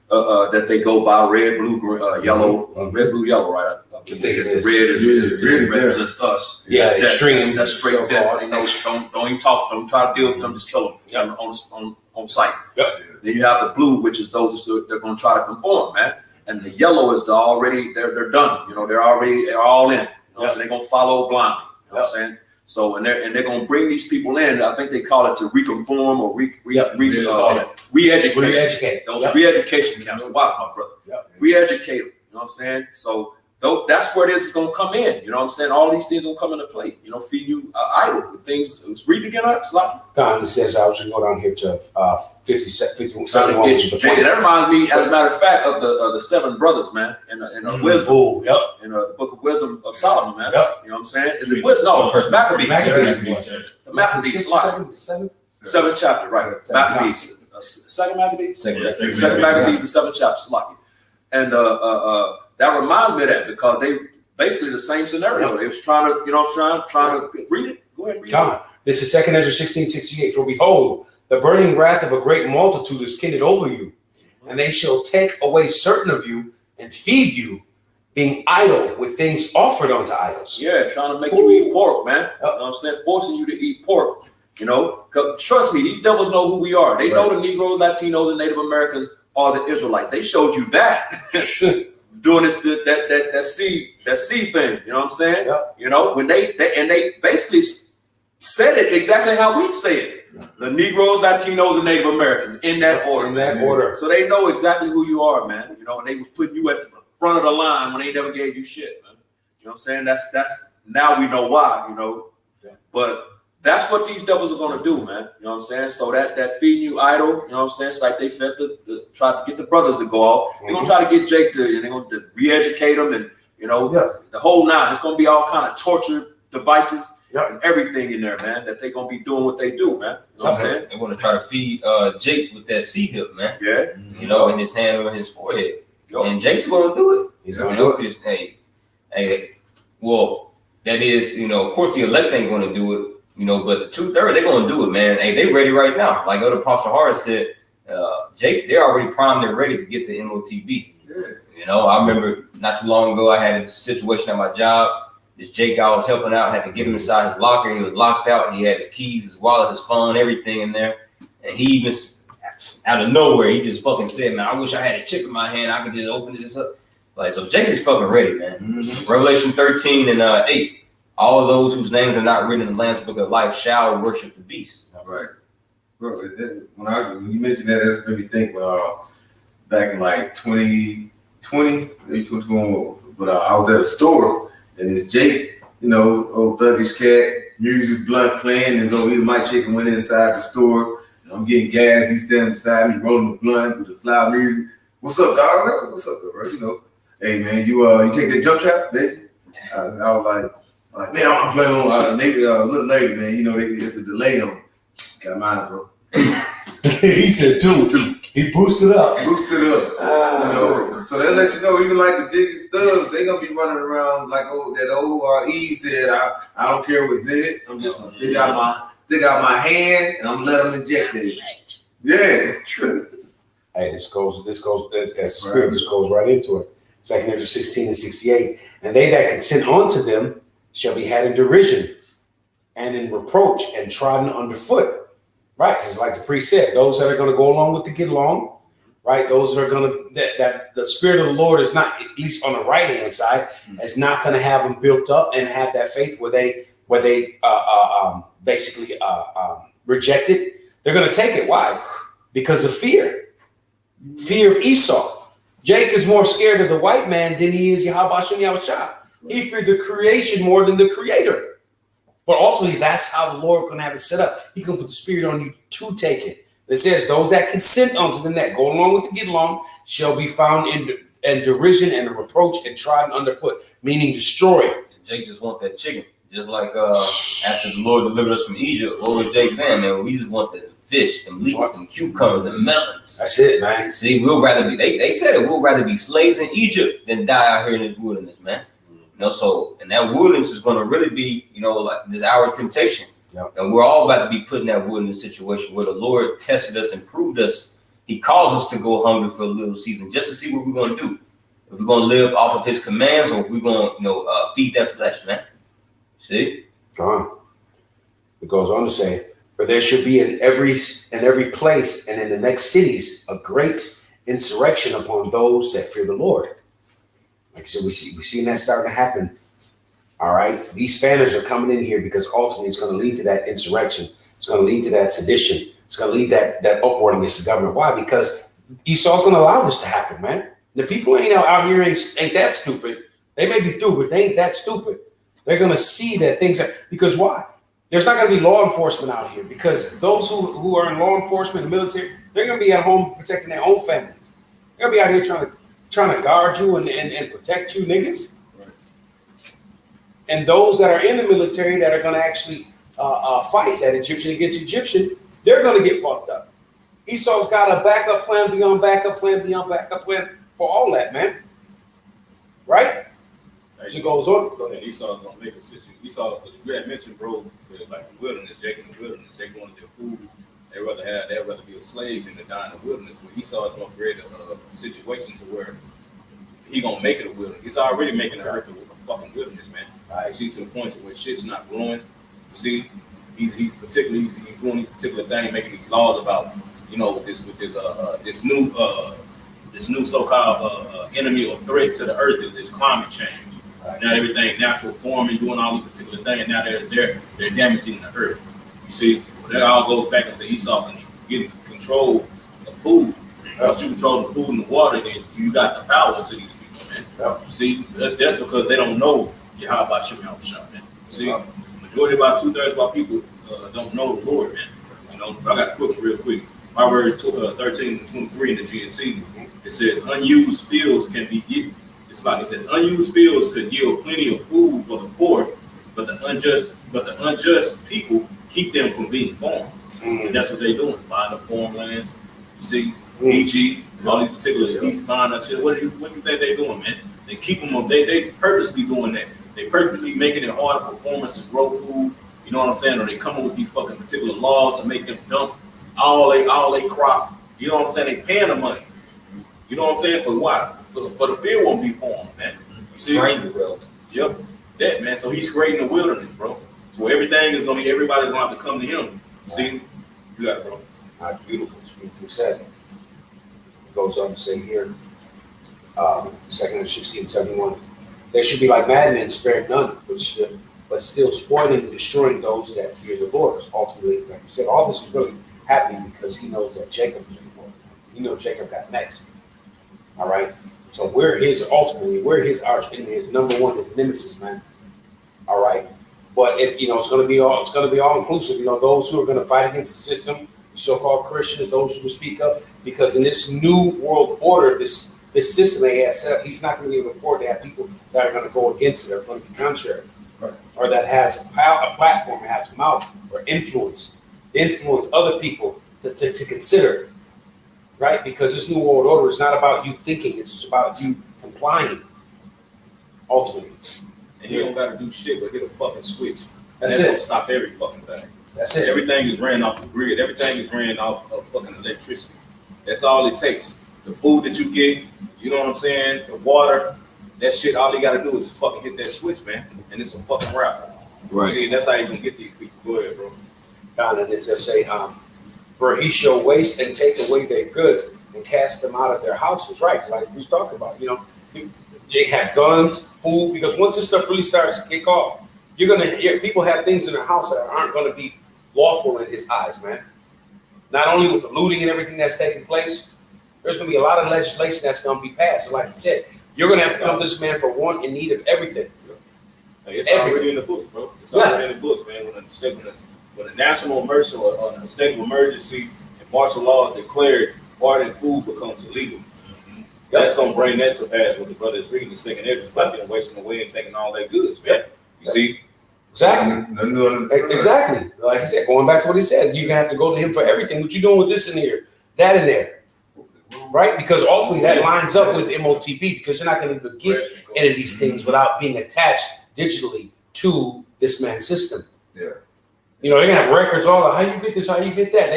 that they go by: red, blue, green, yellow, red, blue, yellow, right? I think it is. Red is represents us. Yeah, extreme. That's straight death. You know, don't even talk. Don't try to deal with them. Just kill them on sight. Yep. Then you have the blue, which is those they're going to try to conform, man. And the yellow is they're done. You know, they're all in. You know, so they're going to follow blindly. You know what I'm saying? So and they're going to bring these people in. I think they call it to reconform or re-educate. Re-educate. Those re-education camps. Wow, my brother. Yep. Re-educate them. You know what I'm saying? So that's where this is going to come in. You know what I'm saying? All these things will come into play. You know, feed you idle with things. Read again. God, it says I was going to go down here to 51. And that reminds me, as a matter of fact, of the seven brothers, man, in wisdom. Ooh, yep. In the book of wisdom of Solomon, man. Yep. You know what I'm saying? Is it no? Maccabees. The Maccabees. Seventh chapter, right? Maccabees. Second Maccabees. Second Maccabees, the seventh chapter. Slocky. And that reminds me of that, because they basically the same scenario. They was trying to, you know, trying to read it. Go ahead, read God, this is 2 Ezra 16:68. For behold, the burning wrath of a great multitude is kindled over you, and they shall take away certain of you and feed you being idle with things offered unto idols. Yeah, trying to make you eat pork, man. You know what I'm saying? Forcing you to eat pork. You know, 'cause trust me, these devils know who we are. They know the Negroes, Latinos, and Native Americans are the Israelites. They showed you that doing this that seed thing. You know what I'm saying? Yep. You know, when they basically said it exactly how we say it. The Negroes, Latinos, and Native Americans in that order. In that order. So they know exactly who you are, man. You know, and they was putting you at the front of the line when they never gave you shit, man. You know what I'm saying? That's now we know why, you know. Yeah. But that's what these devils are gonna do, man. You know what I'm saying? So that feeding you idol, you know what I'm saying? It's like they fed tried to get the brothers to go off. They're gonna try to get Jake to, and they're gonna re-educate them, and you know, the whole nine. It's gonna be all kind of torture devices and everything in there, man. That they're gonna be doing what they do, man. You know what I'm saying? They want to try to feed Jake with that sea hip, man. Yeah. You know, in his hand or his forehead. And Jake's gonna do it. He's gonna do it. Well, that is, you know, of course the elect ain't gonna do it, you know, but the 2/3 they're gonna do it, man. Hey, they ready right now. Like other Apostle Harris said, Jake, they're already primed and ready to get the MOTB. Yeah. You know, I remember not too long ago I had a situation at my job. This Jake I was helping out had to get him inside his locker. He was locked out and he had his keys, his wallet, his phone, everything in there. And he even out of nowhere, he just fucking said, man, I wish I had a chip in my hand. I could just open this up. Like, so Jake is fucking ready, man. Mm-hmm. Revelation 13 and 8. All of those whose names are not written in the Lamb's Book of Life shall worship the beast. Right. Bro, when you mentioned that, that made me think back in like 2020, maybe 2021, but I was at a store and this Jake, you know, old thuggish cat, music blunt playing, and so my chicken went inside the store. I'm getting gas. He's standing beside me, rolling the blunt with the loud music. What's up, dog? What's up, bro? You know, hey man, you take that jump shot, basically. I was like, man, I'm playing on maybe a little later, man. You know, it's a delay on. Got mine, bro. He said two. He boosted up. Boosted up. So they let you know, even like the biggest thugs, they gonna be running around like that old Eve said. I don't care what's in it. I'm just gonna stick out my hand and I'm gonna let them inject it. Yeah, true. Hey, this goes as the spirit just goes right into it. 2 Corinthians 16 and 68. And they that consent unto them shall be had in derision and in reproach and trodden underfoot. Right, because like the priest said, those that are going to go along with the get along, right? Those that are going to that the spirit of the Lord is not, at least on the right hand side, is not going to have them built up and have that faith where they basically reject it. They're going to take it. Why? Because of fear of Esau. Jake is more scared of the white man than he is Yahweh Shem Yahushua. He feared the creation more than the creator. But also, that's how the Lord can have it set up. He can put the spirit on you to take it. It says, those that consent unto the net, go along with the get along, shall be found in derision and a reproach and trodden underfoot, meaning destroyed. Jake just want that chicken. Just like after the Lord delivered us from Egypt, what was Jake saying, man? We just want the fish, them leeks, them cucumbers, and melons. That's it, man. See, we'll rather be, they said it, we'll rather be slaves in Egypt than die out here in this wilderness, man. You know, so, and that wilderness is going to really be, you know, like this hour of temptation. Yep. And we're all about to be put in that wilderness situation where the Lord tested us and proved us. He calls us to go hungry for a little season just to see what we're going to do. If we're going to live off of his commands or if we're going to, you know, feed that flesh, man. See? It goes on to say, for there should be in every place and in the next cities a great insurrection upon those that fear the Lord. Like I said, we're seeing that starting to happen. All right. These fanners are coming in here because ultimately it's going to lead to that insurrection. It's going to lead to that sedition. It's going to lead that uproar against the government. Why? Because Esau's going to allow this to happen, man. The people out here ain't that stupid. They may be through, but they ain't that stupid. They're going to see that things are, because why? There's not going to be law enforcement out here because those who are in law enforcement and military, they're going to be at home protecting their own families. They're going to be out here trying to guard you and protect you, niggas. Right. And those that are in the military that are going to actually fight that Egyptian against Egyptian, they're going to get fucked up. Esau's got a backup plan beyond backup plan beyond backup plan for all that, man. Right? As it goes on. Go ahead. Esau's going to make a situation. Esau, we had mentioned, bro, like the wilderness, Jake in the wilderness, Jake wanted their food. They'd rather be a slave than to die in the wilderness. But Esau is going to create a situation to where he gonna make it a wilderness. He's already making the earth a fucking wilderness, man. Right. See, to the point to where shit's not growing. You see, he's doing these particular things, making these laws about, you know, with this new so-called enemy or threat to the earth is climate change. Right. Now everything natural forming, doing all these particular things. Now they're damaging the earth. You see, that all goes back into Esau getting control of food. Once you control the food and the water, then you got the power to these people, man. Yeah. See, that's because they don't know Yahweh Shem Yahushua, man. See, majority about 2/3 of our people don't know the Lord, man. You know, I got to quote it real quick. Proverbs 13:23 in the GNT. It says, unused fields can be given. It's like it says, unused fields could yield plenty of food for the poor, but the unjust people keep them from being formed. And that's what they're doing, buying the farmlands. You see, EG, all these particular East Vine and shit. What do you think they're doing, man? They keep them up. They purposely doing that. They purposely making it harder for farmers to grow food. You know what I'm saying? Or they come up with these fucking particular laws to make them dump all they crop. You know what I'm saying? They paying the money. You know what I'm saying? For what? For the field won't be formed, man. You see? Train the wilderness. Yep. That, man. So he's creating a wilderness, bro. So everything is gonna be, everybody's gonna have to come to him. See? You got it, bro. That's beautiful. It's beautifully said. It goes on to say here, 2 16:71. They should be like madmen, spared none, but still spoiling and destroying those that fear the Lord. Ultimately, like you said, all this is really happening because he knows that Jacob is important. He knows Jacob got next. All right. So we're his arch enemy. His number one, his nemesis, man. All right. But it's gonna be all inclusive. You know, those who are gonna fight against the system, so-called Christians, those who will speak up, because in this new world order, this system they have set up, he's not going to be able to afford to have people that are going to go against it, or going to be contrary, right, or that has a platform, has a mouth, or influence other people to consider, right? Because this new world order is not about you thinking; it's just about you complying. Ultimately, And you don't got to do shit but hit a fucking switch. That's That's it. gonna stop every fucking thing. That's it. Everything is ran off the grid. Everything is ran off of fucking electricity. That's all it takes. The food that you get, you know what I'm saying? The water, that shit, all you gotta do is just fucking hit that switch, man. And it's a fucking wrap. Right. See, that's how you can get these people. Go ahead, bro. God, and it says, for he shall waste and take away their goods and cast them out of their houses, right? Like we talked about, they have guns, food, because once this stuff really starts to kick off, you're gonna hear people have things in their house that aren't gonna be lawful in his eyes, man. Not only with the looting and everything that's taking place, there's gonna be a lot of legislation that's gonna be passed. And like you said, you're gonna have to come to this man for want and need of everything. Hey, it's already in the books, bro. It's already in the books, man. When a national emergency or a state of emergency and martial law is declared, bartering food becomes illegal. That's gonna bring that to pass. What the brother is reading, second Ezra, about them wasting away and taking all their goods, man. You see? Exactly. Nothing new under the sun. Exactly. Like he said, going back to what he said, you're gonna have to go to him for everything. What you doing with this in here, that in there, right? Because ultimately that lines up with MOTB, because you're not gonna be able to get any of these things without being attached digitally to this man's system. Yeah. They're gonna have records all of how you get this, how you get that.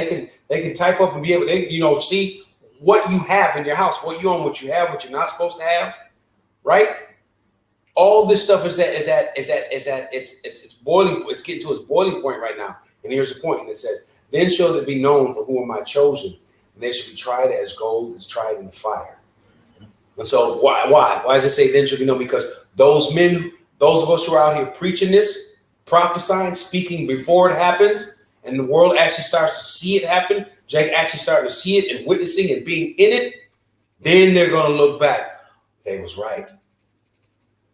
They can type up and be able to, see what you have in your house, what you own, what you have, what you're not supposed to have, right? All this stuff is at it's boiling. It's getting to its boiling point right now. And here's the point. And it says, "Then shall they be known for whom am I chosen, and they shall be tried as gold is tried in the fire." And so why does it say then shall be known? Because those of us who are out here preaching this, prophesying, speaking before it happens, and the world actually starts to see it happen, Jake actually starting to see it and witnessing and being in it, then they're going to look back. They was right.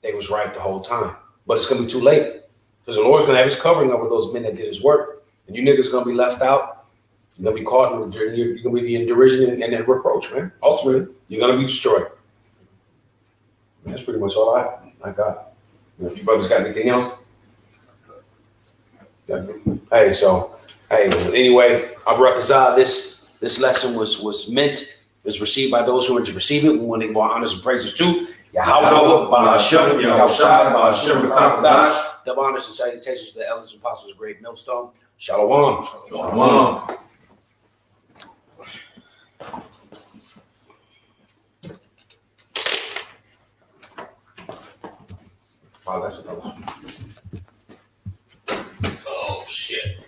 They was right the whole time. But it's going to be too late, because the Lord's going to have his covering over those men that did his work. And you niggas going to be left out. You're going to be caught, you're going to be in derision and reproach, man. Ultimately, you're going to be destroyed. And that's pretty much all I got. If you brothers got anything else? Anyway, Abarakazah, this lesson was received by those who were to receive it. We want to give our honors and praises to Yahweh, Bahashem, Yahushai, Bahashem, Kakadash. Double honors and salutations to the elders and apostles of Great Millstone. Shalom. Shalom. Oh, that's what I was. Oh shit.